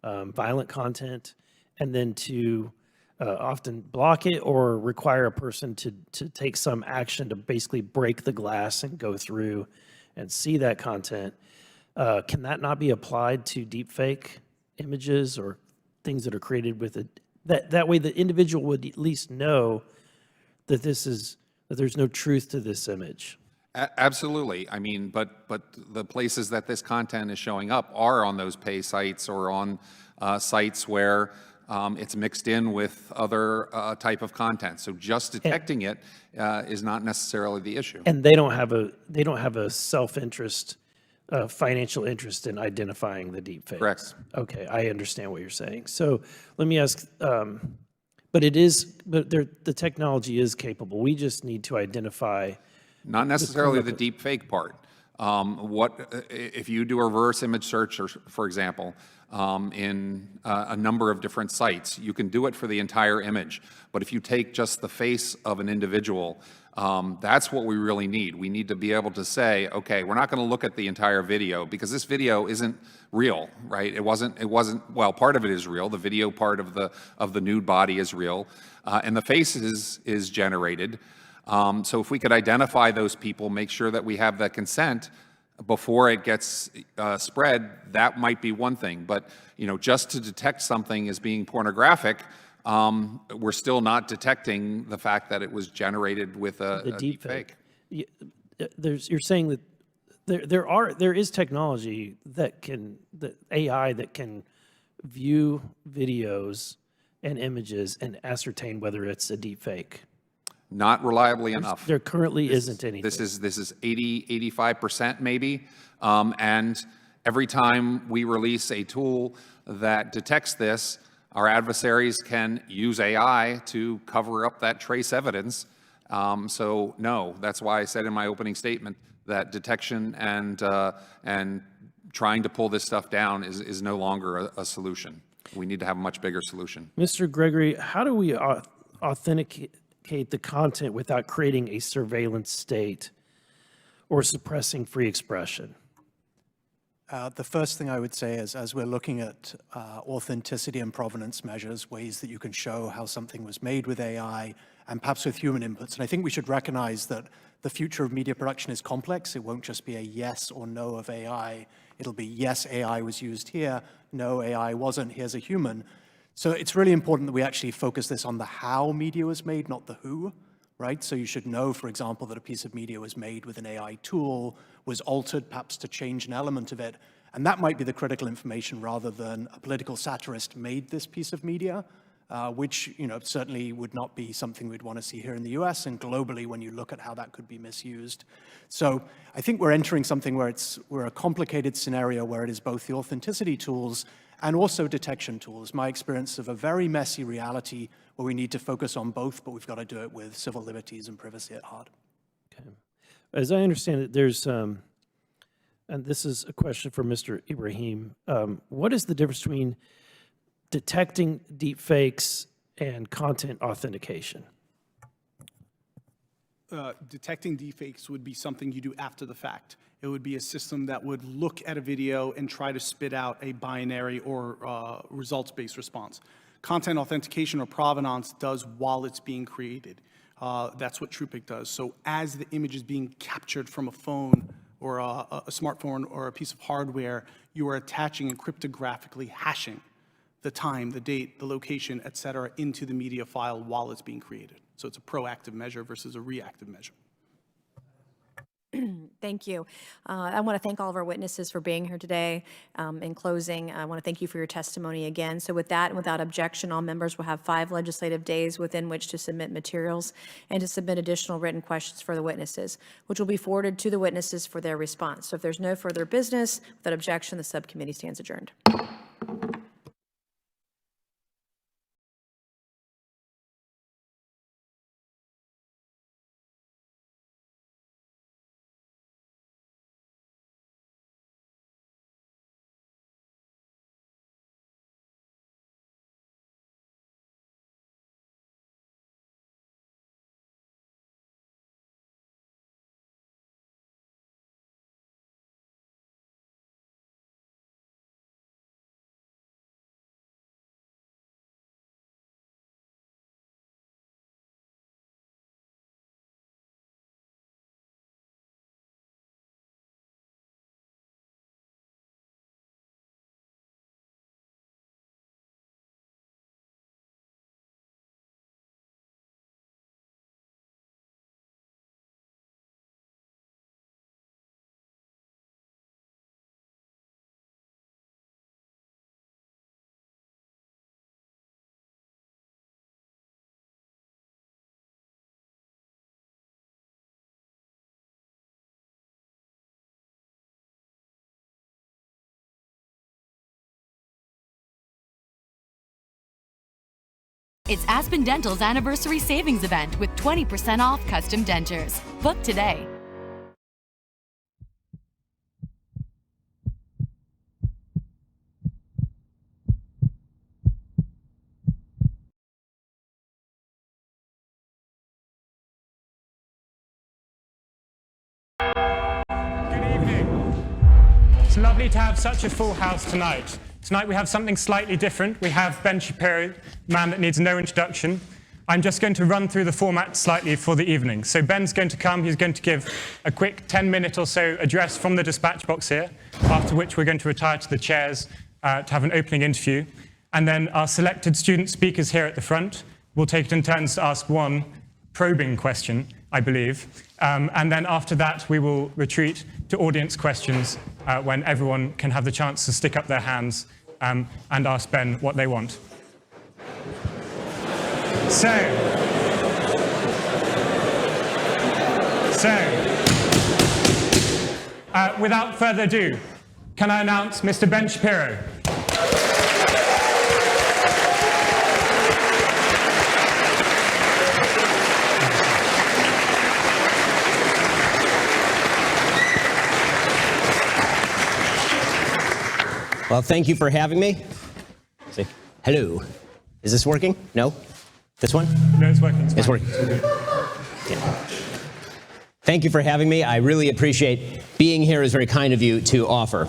violent content, and then to often block it or require a person to take some action to basically break the glass and go through and see that content. Can that not be applied to deepfake images or things that are created with it? That way the individual would at least know that that there's no truth to this image. Absolutely. I mean, but the places that this content is showing up are on those pay sites or on sites where it's mixed in with other type of content. So just detecting it is not necessarily the issue. And they don't have a self-interest, financial interest in identifying the deepfakes. Correct. Okay, I understand what you're saying. So let me ask, but the technology is capable. We just need to identify. Not necessarily the deep fake part. If you do a reverse image search, or, for example, in a number of different sites, you can do it for the entire image. But if you take just the face of an individual, That's what we really need. We need to be able to say, okay, we're not going to look at the entire video because this video isn't real, right? It wasn't, well, part of it is real. The video part of the nude body is real, and the face is generated. So if we could identify those people, make sure that we have that consent before it gets spread, that might be one thing. But, you know, just to detect something as being pornographic, we're still not detecting the fact that it was generated with a deep fake. You're saying that there is technology AI that can view videos and images and ascertain whether it's a deep fake. Not reliably enough. There currently isn't anything. This is 85% maybe. And every time we release a tool that detects this, our adversaries can use AI to cover up that trace evidence. So no, that's why I said in my opening statement that detection and trying to pull this stuff down is no longer a solution. We need to have a much bigger solution. Mr. Gregory, how do we authenticate the content without creating a surveillance state or suppressing free expression? The first thing I would say is, as we're looking at authenticity and provenance measures, ways that you can show how something was made with AI and perhaps with human inputs, and I think we should recognize that the future of media production is complex. It won't just be a yes or no of AI. It'll be yes, AI was used here, no, AI wasn't, here's a human. So it's really important that we actually focus this on the how media was made, not the who, right? So you should know, for example, that a piece of media was made with an AI tool, was altered perhaps to change an element of it, and that might be the critical information rather than a political satirist made this piece of media, which, you know, certainly would not be something we'd want to see here in the US and globally when you look at how that could be misused. So I think we're entering something where we're a complicated scenario where it is both the authenticity tools and also detection tools. My experience of a very messy reality where we need to focus on both, but we've got to do it with civil liberties and privacy at heart. Okay. As I understand it, there's, and this is a question for Mr. Ibrahim, what is the difference between detecting deep fakes and content authentication? Detecting deepfakes would be something you do after the fact. It would be a system that would look at a video and try to spit out a binary or results-based response. Content authentication or provenance does while it's being created. That's what TruePic does. So as the image is being captured from a phone or a smartphone or a piece of hardware, you are attaching and cryptographically hashing the time, the date, the location, et cetera, into the media file while it's being created. So it's a proactive measure versus a reactive measure. Thank you. I want to thank all of our witnesses for being here today. In closing, I want to thank you for your testimony again. So with that and without objection, all members will have 5 legislative days within which to submit materials and to submit additional written questions for the witnesses, which will be forwarded to the witnesses for their response. So if there's no further business, without objection, the subcommittee stands adjourned. It's Aspen Dental's anniversary savings event with 20% off custom dentures. Book today. lovely to have such a full house tonight. Tonight we have something slightly different. We have Ben Shapiro, a man that needs no introduction. I'm just going to run through the format slightly for the evening. So Ben's going to come, he's going to give a quick 10-minute or so address from the dispatch box here, after which we're going to retire to the chairs to have an opening interview. And then our selected student speakers here at the front will take it in turns to ask one probing question, I believe. And then after that, we will retreat to audience questions when everyone can have the chance to stick up their hands and ask Ben what they want. So, without further ado, can I announce Mr. Ben Shapiro? Well, thank you for having me. Say, hello. Is this working? No? This one? No, it's working. It's working. Yeah. Thank you for having me. I really appreciate being here. It's very kind of you to offer.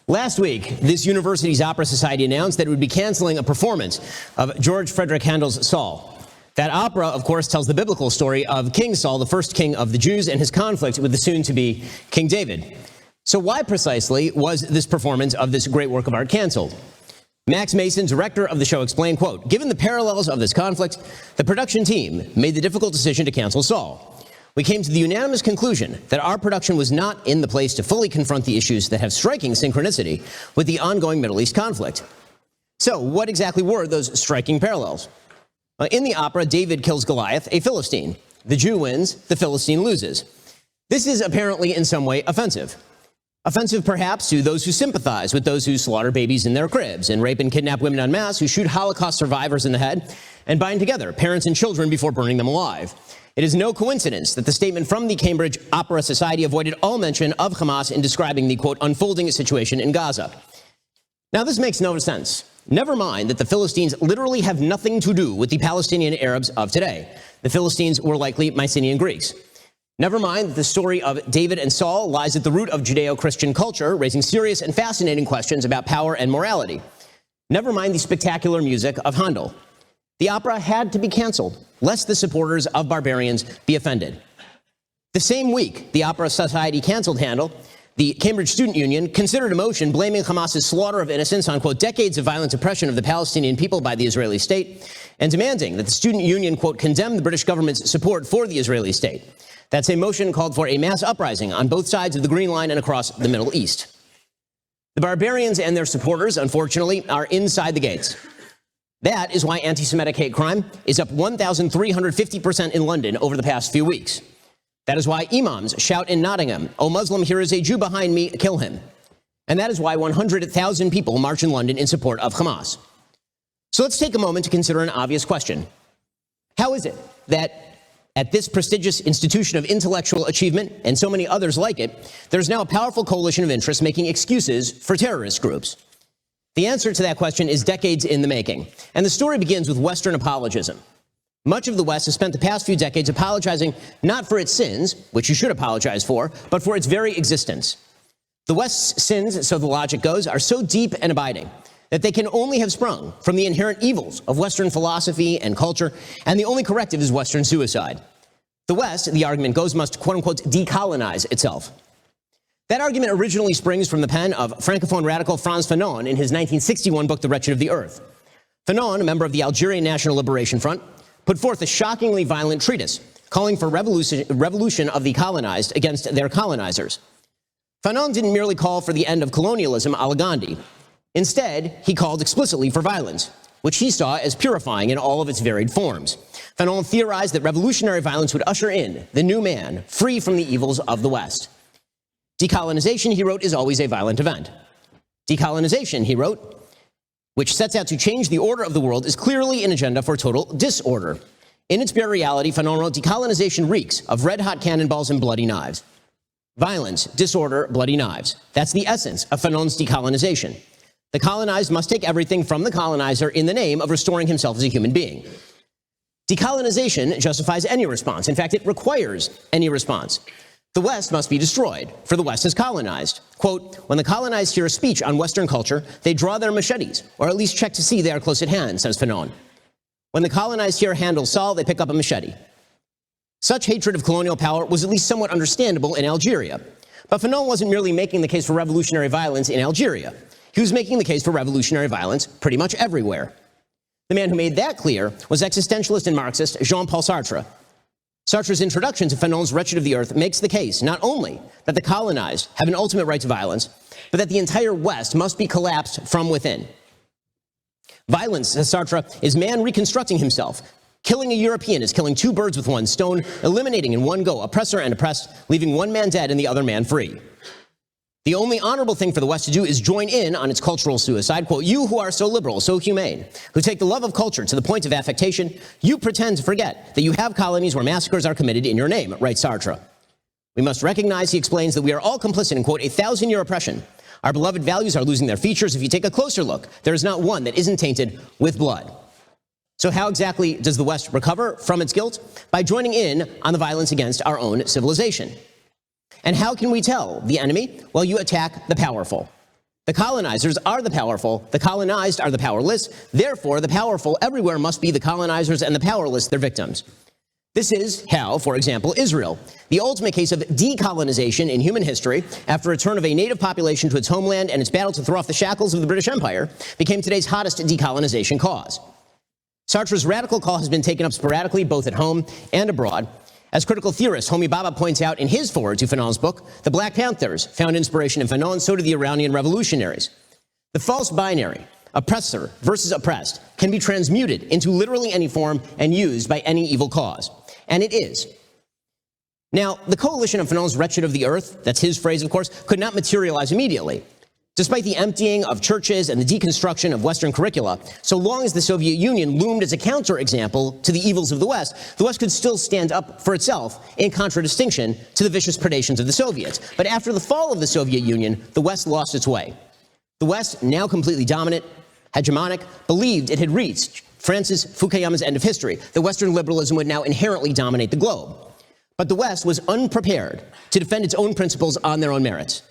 Last week, this university's Opera Society announced that it would be canceling a performance of George Frederick Handel's Saul. That opera, of course, tells the biblical story of King Saul, the first king of the Jews, and his conflict with the soon-to-be King David. So why precisely was this performance of this great work of art canceled? Max Mason, director of the show, explained, quote, "Given the parallels of this conflict, the production team made the difficult decision to cancel Saul. We came to the unanimous conclusion that our production was not in the place to fully confront the issues that have striking synchronicity with the ongoing Middle East conflict." So what exactly were those striking parallels? In the opera, David kills Goliath, a Philistine. The Jew wins, the Philistine loses. This is apparently in some way offensive. Offensive, perhaps, to those who sympathize with those who slaughter babies in their cribs and rape and kidnap women en masse, who shoot Holocaust survivors in the head and bind together parents and children before burning them alive. It is no coincidence that the statement from the Cambridge Opera Society avoided all mention of Hamas in describing the, quote, unfolding situation in Gaza. Now, this makes no sense. Never mind that the Philistines literally have nothing to do with the Palestinian Arabs of today. The Philistines were likely Mycenaean Greeks. Never mind that the story of David and Saul lies at the root of Judeo-Christian culture, raising serious and fascinating questions about power and morality. Never mind the spectacular music of Handel. The opera had to be canceled, lest the supporters of barbarians be offended. The same week the Opera Society canceled Handel, the Cambridge Student Union considered a motion blaming Hamas's slaughter of innocents on, quote, decades of violent oppression of the Palestinian people by the Israeli state, and demanding that the student union, quote, condemn the British government's support for the Israeli state. That same motion called for a mass uprising on both sides of the Green Line and across the Middle East. The barbarians and their supporters, unfortunately, are inside the gates. That is why anti-Semitic hate crime is up 1,350% in London over the past few weeks. That is why imams shout in Nottingham, "O Muslim, here is a Jew behind me, kill him." And that is why 100,000 people march in London in support of Hamas. So let's take a moment to consider an obvious question. How is it that at this prestigious institution of intellectual achievement, and so many others like it, there's now a powerful coalition of interests making excuses for terrorist groups? The answer to that question is decades in the making, and the story begins with Western apologism. Much of the West has spent the past few decades apologizing not for its sins, which you should apologize for, but for its very existence. The West's sins, so the logic goes, are so deep and abiding that they can only have sprung from the inherent evils of Western philosophy and culture, and the only corrective is Western suicide. The West, the argument goes, must, quote-unquote, decolonize itself. That argument originally springs from the pen of Francophone radical Frantz Fanon in his 1961 book, The Wretched of the Earth. Fanon, a member of the Algerian National Liberation Front, put forth a shockingly violent treatise calling for revolution of the colonized against their colonizers. Fanon didn't merely call for the end of colonialism a la Gandhi. Instead, he called explicitly for violence, which he saw as purifying in all of its varied forms. Fanon theorized that revolutionary violence would usher in the new man, free from the evils of the West. Decolonization, he wrote, is always a violent event. Decolonization, he wrote, which sets out to change the order of the world, is clearly an agenda for total disorder. In its bare reality, Fanon wrote, decolonization reeks of red-hot cannonballs and bloody knives. Violence, disorder, bloody knives. That's the essence of Fanon's decolonization. The colonized must take everything from the colonizer in the name of restoring himself as a human being. Decolonization justifies any response. In fact, it requires any response. The West must be destroyed, for the West is colonized. Quote, when the colonized hear a speech on Western culture, they draw their machetes, or at least check to see they are close at hand, says Fanon. When the colonized hear handle Saul, they pick up a machete. Such hatred of colonial power was at least somewhat understandable in Algeria. But Fanon wasn't merely making the case for revolutionary violence in Algeria. He was making the case for revolutionary violence pretty much everywhere. The man who made that clear was existentialist and Marxist Jean-Paul Sartre. Sartre's introduction to Fanon's Wretched of the Earth makes the case not only that the colonized have an ultimate right to violence, but that the entire West must be collapsed from within. Violence, says Sartre, is man reconstructing himself. Killing a European is killing two birds with one stone, eliminating in one go oppressor and oppressed, leaving one man dead and the other man free. The only honorable thing for the West to do is join in on its cultural suicide. Quote, you who are so liberal, so humane, who take the love of culture to the point of affectation, you pretend to forget that you have colonies where massacres are committed in your name, writes Sartre. We must recognize, he explains, that we are all complicit in, quote, a 1,000-year oppression. Our beloved values are losing their features. If you take a closer look, there is not one that isn't tainted with blood. So how exactly does the West recover from its guilt? By joining in on the violence against our own civilization. And how can we tell the enemy? Well, you attack the powerful. The colonizers are the powerful, the colonized are the powerless. Therefore, the powerful everywhere must be the colonizers and the powerless their victims. This is how, for example, Israel, the ultimate case of decolonization in human history, after return of a native population to its homeland and its battle to throw off the shackles of the British Empire, became today's hottest decolonization cause. Sartre's radical call has been taken up sporadically both at home and abroad. As critical theorist Homi Bhabha points out in his foreword to Fanon's book, the Black Panthers found inspiration in Fanon, so did the Iranian revolutionaries. The false binary, oppressor versus oppressed, can be transmuted into literally any form and used by any evil cause. And it is. Now, the coalition of Fanon's Wretched of the Earth, that's his phrase, of course, could not materialize immediately. Despite the emptying of churches and the deconstruction of Western curricula, so long as the Soviet Union loomed as a counterexample to the evils of the West could still stand up for itself in contradistinction to the vicious predations of the Soviets. But after the fall of the Soviet Union, the West lost its way. The West, now completely dominant, hegemonic, believed it had reached Francis Fukuyama's end of history, that Western liberalism would now inherently dominate the globe. But the West was unprepared to defend its own principles on their own merits.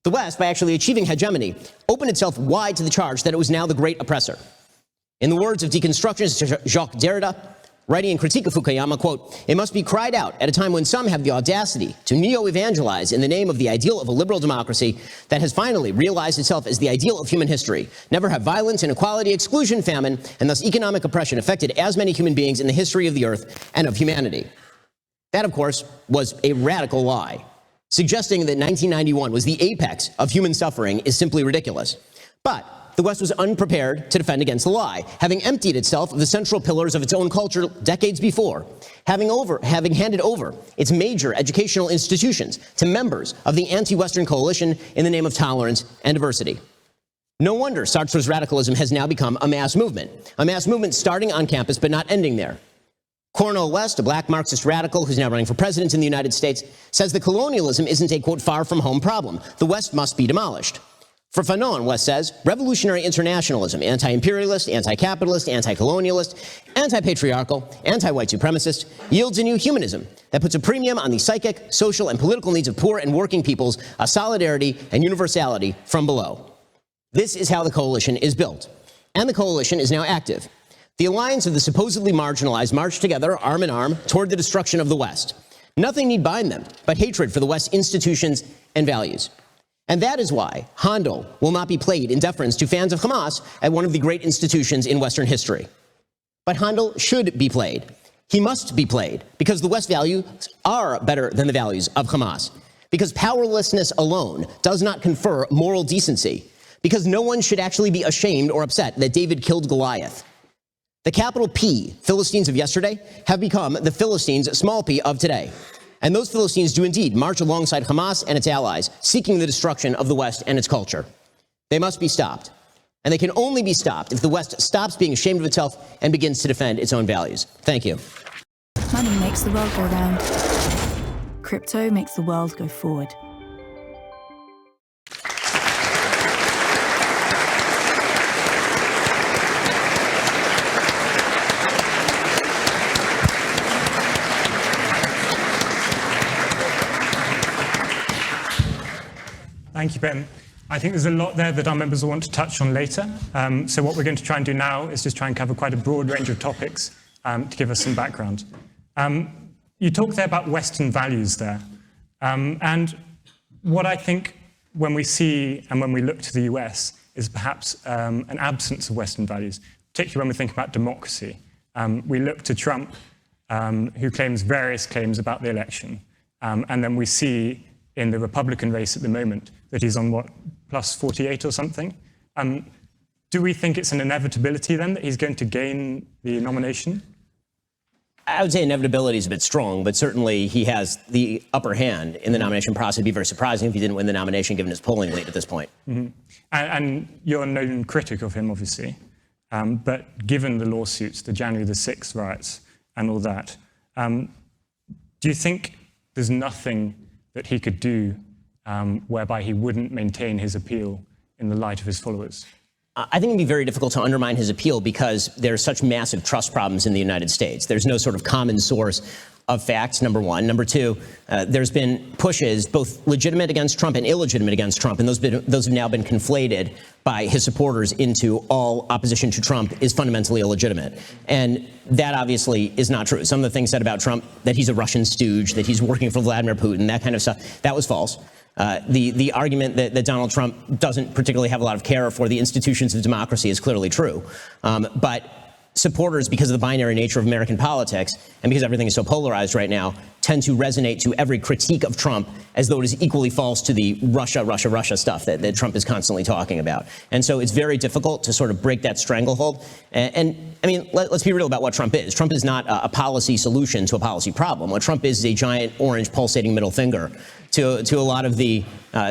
The West, by actually achieving hegemony, opened itself wide to the charge that it was now the great oppressor. In the words of deconstructionist Jacques Derrida, writing in critique of Fukuyama, quote, it must be cried out at a time when some have the audacity to neo-evangelize in the name of the ideal of a liberal democracy that has finally realized itself as the ideal of human history. Never have violence, inequality, exclusion, famine, and thus economic oppression affected as many human beings in the history of the earth and of humanity. That, of course, was a radical lie. Suggesting that 1991 was the apex of human suffering is simply ridiculous. But the West was unprepared to defend against the lie, having emptied itself of the central pillars of its own culture decades before, having handed over its major educational institutions to members of the anti-Western coalition in the name of tolerance and diversity. No wonder Sartre's radicalism has now become a mass movement starting on campus but not ending there. Cornel West, a black Marxist radical who's now running for president in the United States, says that colonialism isn't a, quote, far-from-home problem. The West must be demolished. For Fanon, West says, revolutionary internationalism, anti-imperialist, anti-capitalist, anti-colonialist, anti-patriarchal, anti-white supremacist, yields a new humanism that puts a premium on the psychic, social, and political needs of poor and working peoples, a solidarity and universality from below. This is how the coalition is built. And the coalition is now active. The alliance of the supposedly marginalized march together, arm in arm, toward the destruction of the West. Nothing need bind them but hatred for the West's institutions and values. And that is why Handel will not be played in deference to fans of Hamas at one of the great institutions in Western history. But Handel should be played. He must be played because the West values are better than the values of Hamas. Because powerlessness alone does not confer moral decency. Because no one should actually be ashamed or upset that David killed Goliath. The capital P Philistines of yesterday have become the Philistines, small p, of today. And those Philistines do indeed march alongside Hamas and its allies, seeking the destruction of the West and its culture. They must be stopped. And they can only be stopped if the West stops being ashamed of itself and begins to defend its own values. Thank you. Money makes the world go round. Crypto makes the world go forward. Thank you, Ben. I think there's a lot there that our members will want to touch on later. So what we're going to try and do now is just try and cover quite a broad range of topics to give us some background. You talked there about Western values there. And what I think when we see and when we look to the US is perhaps an absence of Western values, particularly when we think about democracy. We look to Trump, who claims various claims about the election. And then we see in the Republican race at the moment that he's on, what, plus 48 or something? Do we think it's an inevitability then that he's going to gain the nomination? I would say inevitability is a bit strong, but certainly he has the upper hand in the nomination process. It'd be very surprising if he didn't win the nomination given his polling lead at this point. Mm-hmm. And you're a known critic of him, obviously. But given the lawsuits, the January the 6th riots and all that, do you think there's nothing that he could do whereby he wouldn't maintain his appeal in the light of his followers? I think it'd be very difficult to undermine his appeal because there's such massive trust problems in the United States. There's no sort of common source of facts, number one. Number two, there's been pushes, both legitimate against Trump and illegitimate against Trump, and those have now been conflated by his supporters into all opposition to Trump is fundamentally illegitimate. And that obviously is not true. Some of the things said about Trump, that he's a Russian stooge, that he's working for Vladimir Putin, that kind of stuff, that was false. The argument that Donald Trump doesn't particularly have a lot of care for the institutions of democracy is clearly true. But supporters, because of the binary nature of American politics and because everything is so polarized right now, tend to resonate to every critique of Trump as though it is equally false to the Russia stuff that Trump is constantly talking about. And so it's very difficult to sort of break that stranglehold. And I mean, let's be real about what Trump is. Trump is not a policy solution to a policy problem. What Trump is a giant orange pulsating middle finger to a lot of the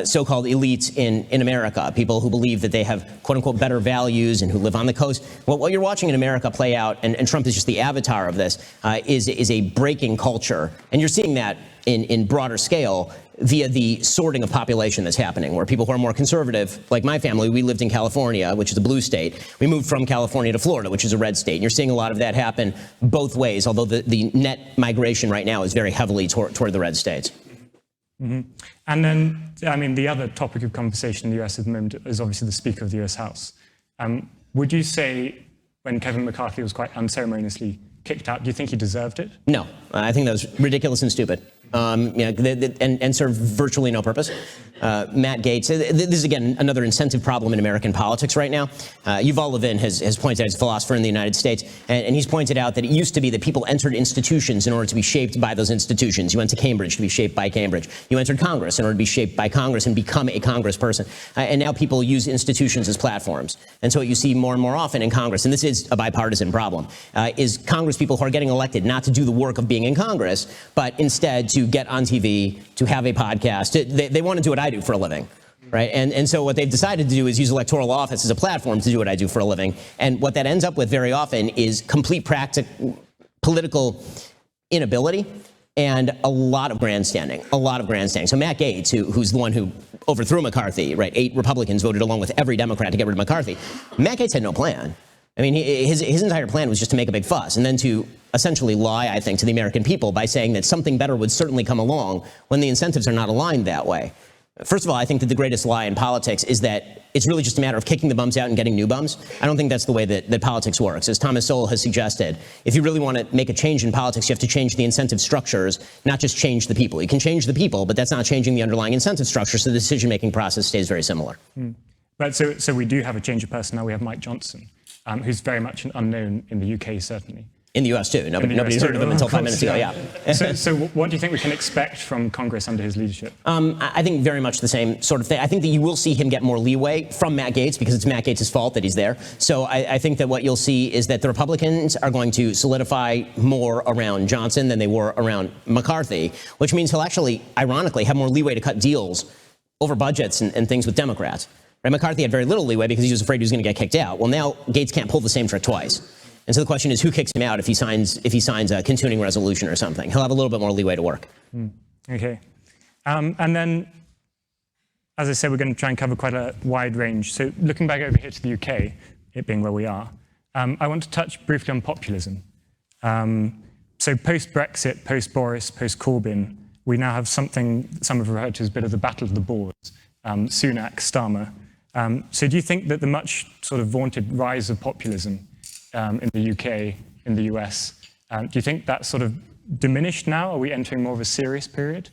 so-called elites in America, people who believe that they have, quote unquote, better values and who live on the coast. Well, what you're watching in America play out, and Trump is just the avatar of this, is a breaking culture. And you're seeing that in broader scale via the sorting of population that's happening, where people who are more conservative, like my family, we lived in California, which is a blue state. We moved from California to Florida, which is a red state. And you're seeing a lot of that happen both ways, although the net migration right now is very heavily toward the red states. Mm-hmm. And then, I mean, the other topic of conversation in the US at the moment is obviously the Speaker of the US House. Would you say when Kevin McCarthy was quite unceremoniously kicked out, do you think he deserved it? No, I think that was ridiculous and stupid. And served virtually no purpose. Matt Gaetz, this is again another incentive problem in American politics right now. Yuval Levin has pointed out, he's a philosopher in the United States, and he's pointed out that it used to be that people entered institutions in order to be shaped by those institutions. You went to Cambridge to be shaped by Cambridge. You entered Congress in order to be shaped by Congress and become a congressperson. And now people use institutions as platforms. And so what you see more and more often in Congress, and this is a bipartisan problem, is Congress people who are getting elected not to do the work of being in Congress, but instead to get on TV, to have a podcast. They want to do what I do for a living, right? And so what they've decided to do is use electoral office as a platform to do what I do for a living. And what that ends up with very often is complete political inability and a lot of grandstanding, So Matt Gaetz, who's the one who overthrew McCarthy, right? 8 Republicans voted along with every Democrat to get rid of McCarthy. Matt Gaetz had no plan. I mean, his entire plan was just to make a big fuss and then to essentially lie, I think, to the American people by saying that something better would certainly come along when the incentives are not aligned that way. First of all, I think that the greatest lie in politics is that it's really just a matter of kicking the bums out and getting new bums. I don't think that's the way that politics works. As Thomas Sowell has suggested, if you really want to make a change in politics, you have to change the incentive structures, not just change the people. You can change the people, but that's not changing the underlying incentive structure, so the decision-making process stays very similar. But so we do have a change of personnel. We have Mike Johnson, who's very much an unknown in the UK, certainly. In the US, too. Nobody's heard of him until 5 minutes ago, yeah. So what do you think we can expect from Congress under his leadership? I think very much the same sort of thing. I think that you will see him get more leeway from Matt Gaetz because it's Matt Gaetz' fault that he's there. So I think that what you'll see is that the Republicans are going to solidify more around Johnson than they were around McCarthy, which means he'll actually, ironically, have more leeway to cut deals over budgets and things with Democrats. Right? McCarthy had very little leeway because he was afraid he was going to get kicked out. Well, now Gaetz can't pull the same trick twice. And so the question is, who kicks him out if he signs a contouring resolution or something? He'll have a little bit more leeway to work. Okay. And then, as I said, we're going to try and cover quite a wide range. So looking back over here to the UK, it being where we are, I want to touch briefly on populism. So post-Brexit, post-Boris, post-Corbyn, we now have something some have referred to as a bit of the battle of the boards. Sunak, Starmer. So do you think that the much sort of vaunted rise of populism in the UK, in the US, do you think that's sort of diminished now? Are we entering more of a serious period?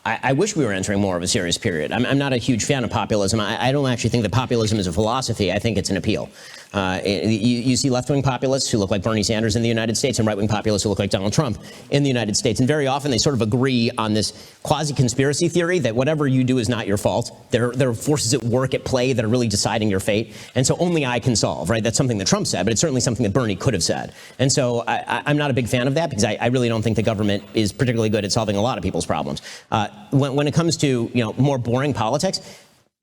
I wish we were entering more of a serious period. I'm not a huge fan of populism. I don't actually think that populism is a philosophy. I think it's an appeal. You see left-wing populists who look like Bernie Sanders in the United States and right-wing populists who look like Donald Trump in the United States. And very often they sort of agree on this quasi-conspiracy theory that whatever you do is not your fault. There are forces at work, at play, that are really deciding your fate. And so only I can solve, right? That's something that Trump said, but it's certainly something that Bernie could have said. And so I'm not a big fan of that because I really don't think the government is particularly good at solving a lot of people's problems. When it comes to more boring politics,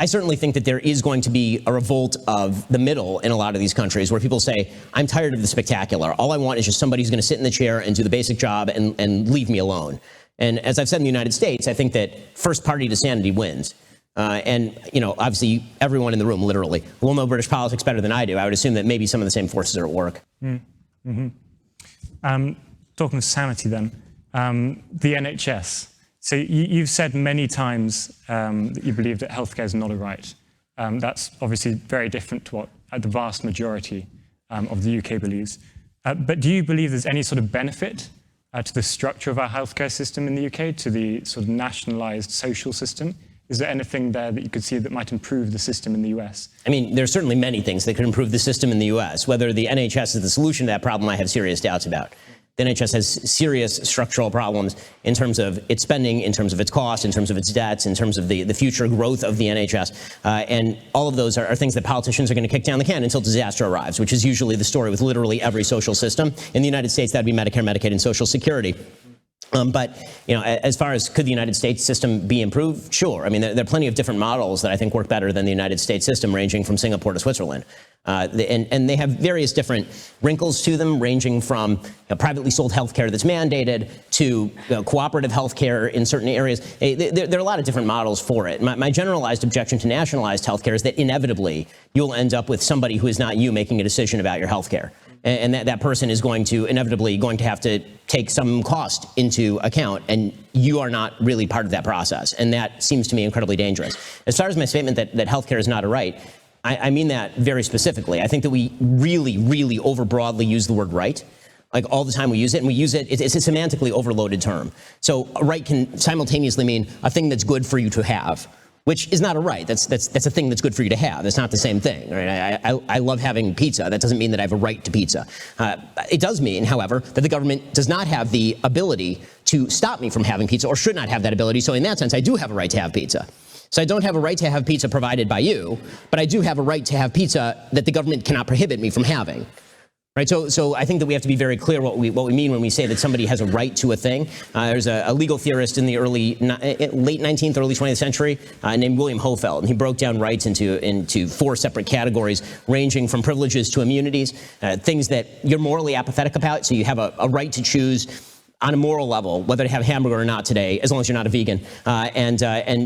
I certainly think that there is going to be a revolt of the middle in a lot of these countries where people say, I'm tired of the spectacular. All I want is just somebody who's going to sit in the chair and do the basic job and leave me alone. And as I've said in the United States, I think that first party to sanity wins. And obviously everyone in the room literally will know British politics better than I do. I would assume that maybe some of the same forces are at work. Talking of sanity then, the NHS. So you've said many times that you believe that healthcare is not a right. That's obviously very different to what the vast majority of the UK believes. But do you believe there's any sort of benefit to the structure of our healthcare system in the UK, to the sort of nationalised social system? Is there anything there that you could see that might improve the system in the US? I mean, there's certainly many things that could improve the system in the US. Whether the NHS is the solution to that problem, I have serious doubts about. The NHS has serious structural problems in terms of its spending, in terms of its costs, in terms of its debts, in terms of the future growth of the NHS. And all of those are things that politicians are going to kick down the can until disaster arrives, which is usually the story with literally every social system. In the United States, that would be Medicare, Medicaid, and Social Security. But as far as could the United States system be improved? Sure. I mean, there are plenty of different models that I think work better than the United States system, ranging from Singapore to Switzerland. And they have various different wrinkles to them, ranging from privately sold healthcare that's mandated to cooperative healthcare in certain areas. There are a lot of different models for it. My generalized objection to nationalized healthcare is that inevitably you'll end up with somebody who is not you making a decision about your healthcare. And that person is inevitably going to have to take some cost into account, and you are not really part of that process. And that seems to me incredibly dangerous. As far as my statement that healthcare is not a right, I mean that very specifically. I think that we really, really overbroadly use the word right. Like all the time we use it, and we use it's a semantically overloaded term. So a right can simultaneously mean a thing that's good for you to have, which is not a right. That's a thing that's good for you to have. That's not the same thing, right? I love having pizza. That doesn't mean that I have a right to pizza. It does mean, however, that the government does not have the ability to stop me from having pizza, or should not have that ability. So in that sense, I do have a right to have pizza. So I don't have a right to have pizza provided by you, but I do have a right to have pizza that the government cannot prohibit me from having. Right, so I think that we have to be very clear what we mean when we say that somebody has a right to a thing. There's a legal theorist in the late 19th, early 20th century named William Hofeld, and he broke down rights into four separate categories, ranging from privileges to immunities, things that you're morally apathetic about. So you have a right to choose on a moral level whether to have hamburger or not today, as long as you're not a vegan, and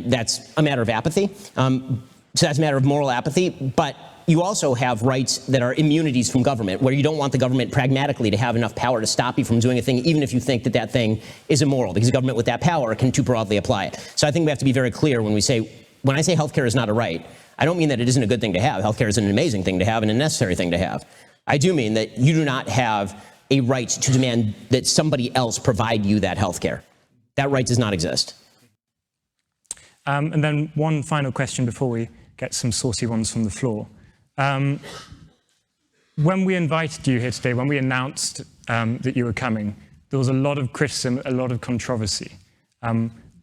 that's a matter of apathy. So that's a matter of moral apathy, but you also have rights that are immunities from government, where you don't want the government pragmatically to have enough power to stop you from doing a thing, even if you think that thing is immoral, because the government with that power can too broadly apply it. So I think we have to be very clear when I say healthcare is not a right, I don't mean that it isn't a good thing to have. Healthcare is an amazing thing to have and a necessary thing to have. I do mean that you do not have a right to demand that somebody else provide you that healthcare. That right does not exist. And then one final question before we get some saucy ones from the floor. When we invited you here today, when we announced that you were coming, there was a lot of criticism, a lot of controversy.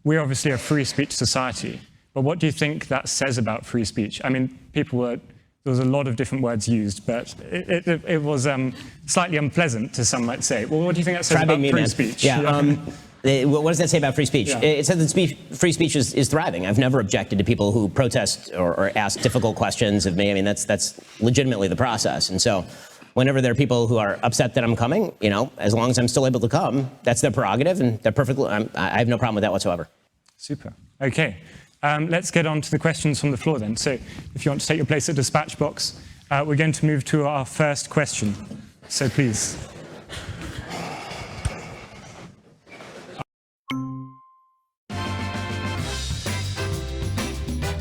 We're obviously a free speech society, but what do you think that says about free speech? I mean, there was a lot of different words used, but it was slightly unpleasant, to some might say. Well, what do you think that says about free speech? Yeah. What does that say about free speech? Yeah. It says that free speech is thriving. I've never objected to people who protest or ask difficult questions of me. I mean, that's legitimately the process. And so whenever there are people who are upset that I'm coming, as long as I'm still able to come, that's their prerogative, and they're perfectly, I have no problem with that whatsoever. Super. Okay. Let's get on to the questions from the floor then. So if you want to take your place at the dispatch box, we're going to move to our first question. So please.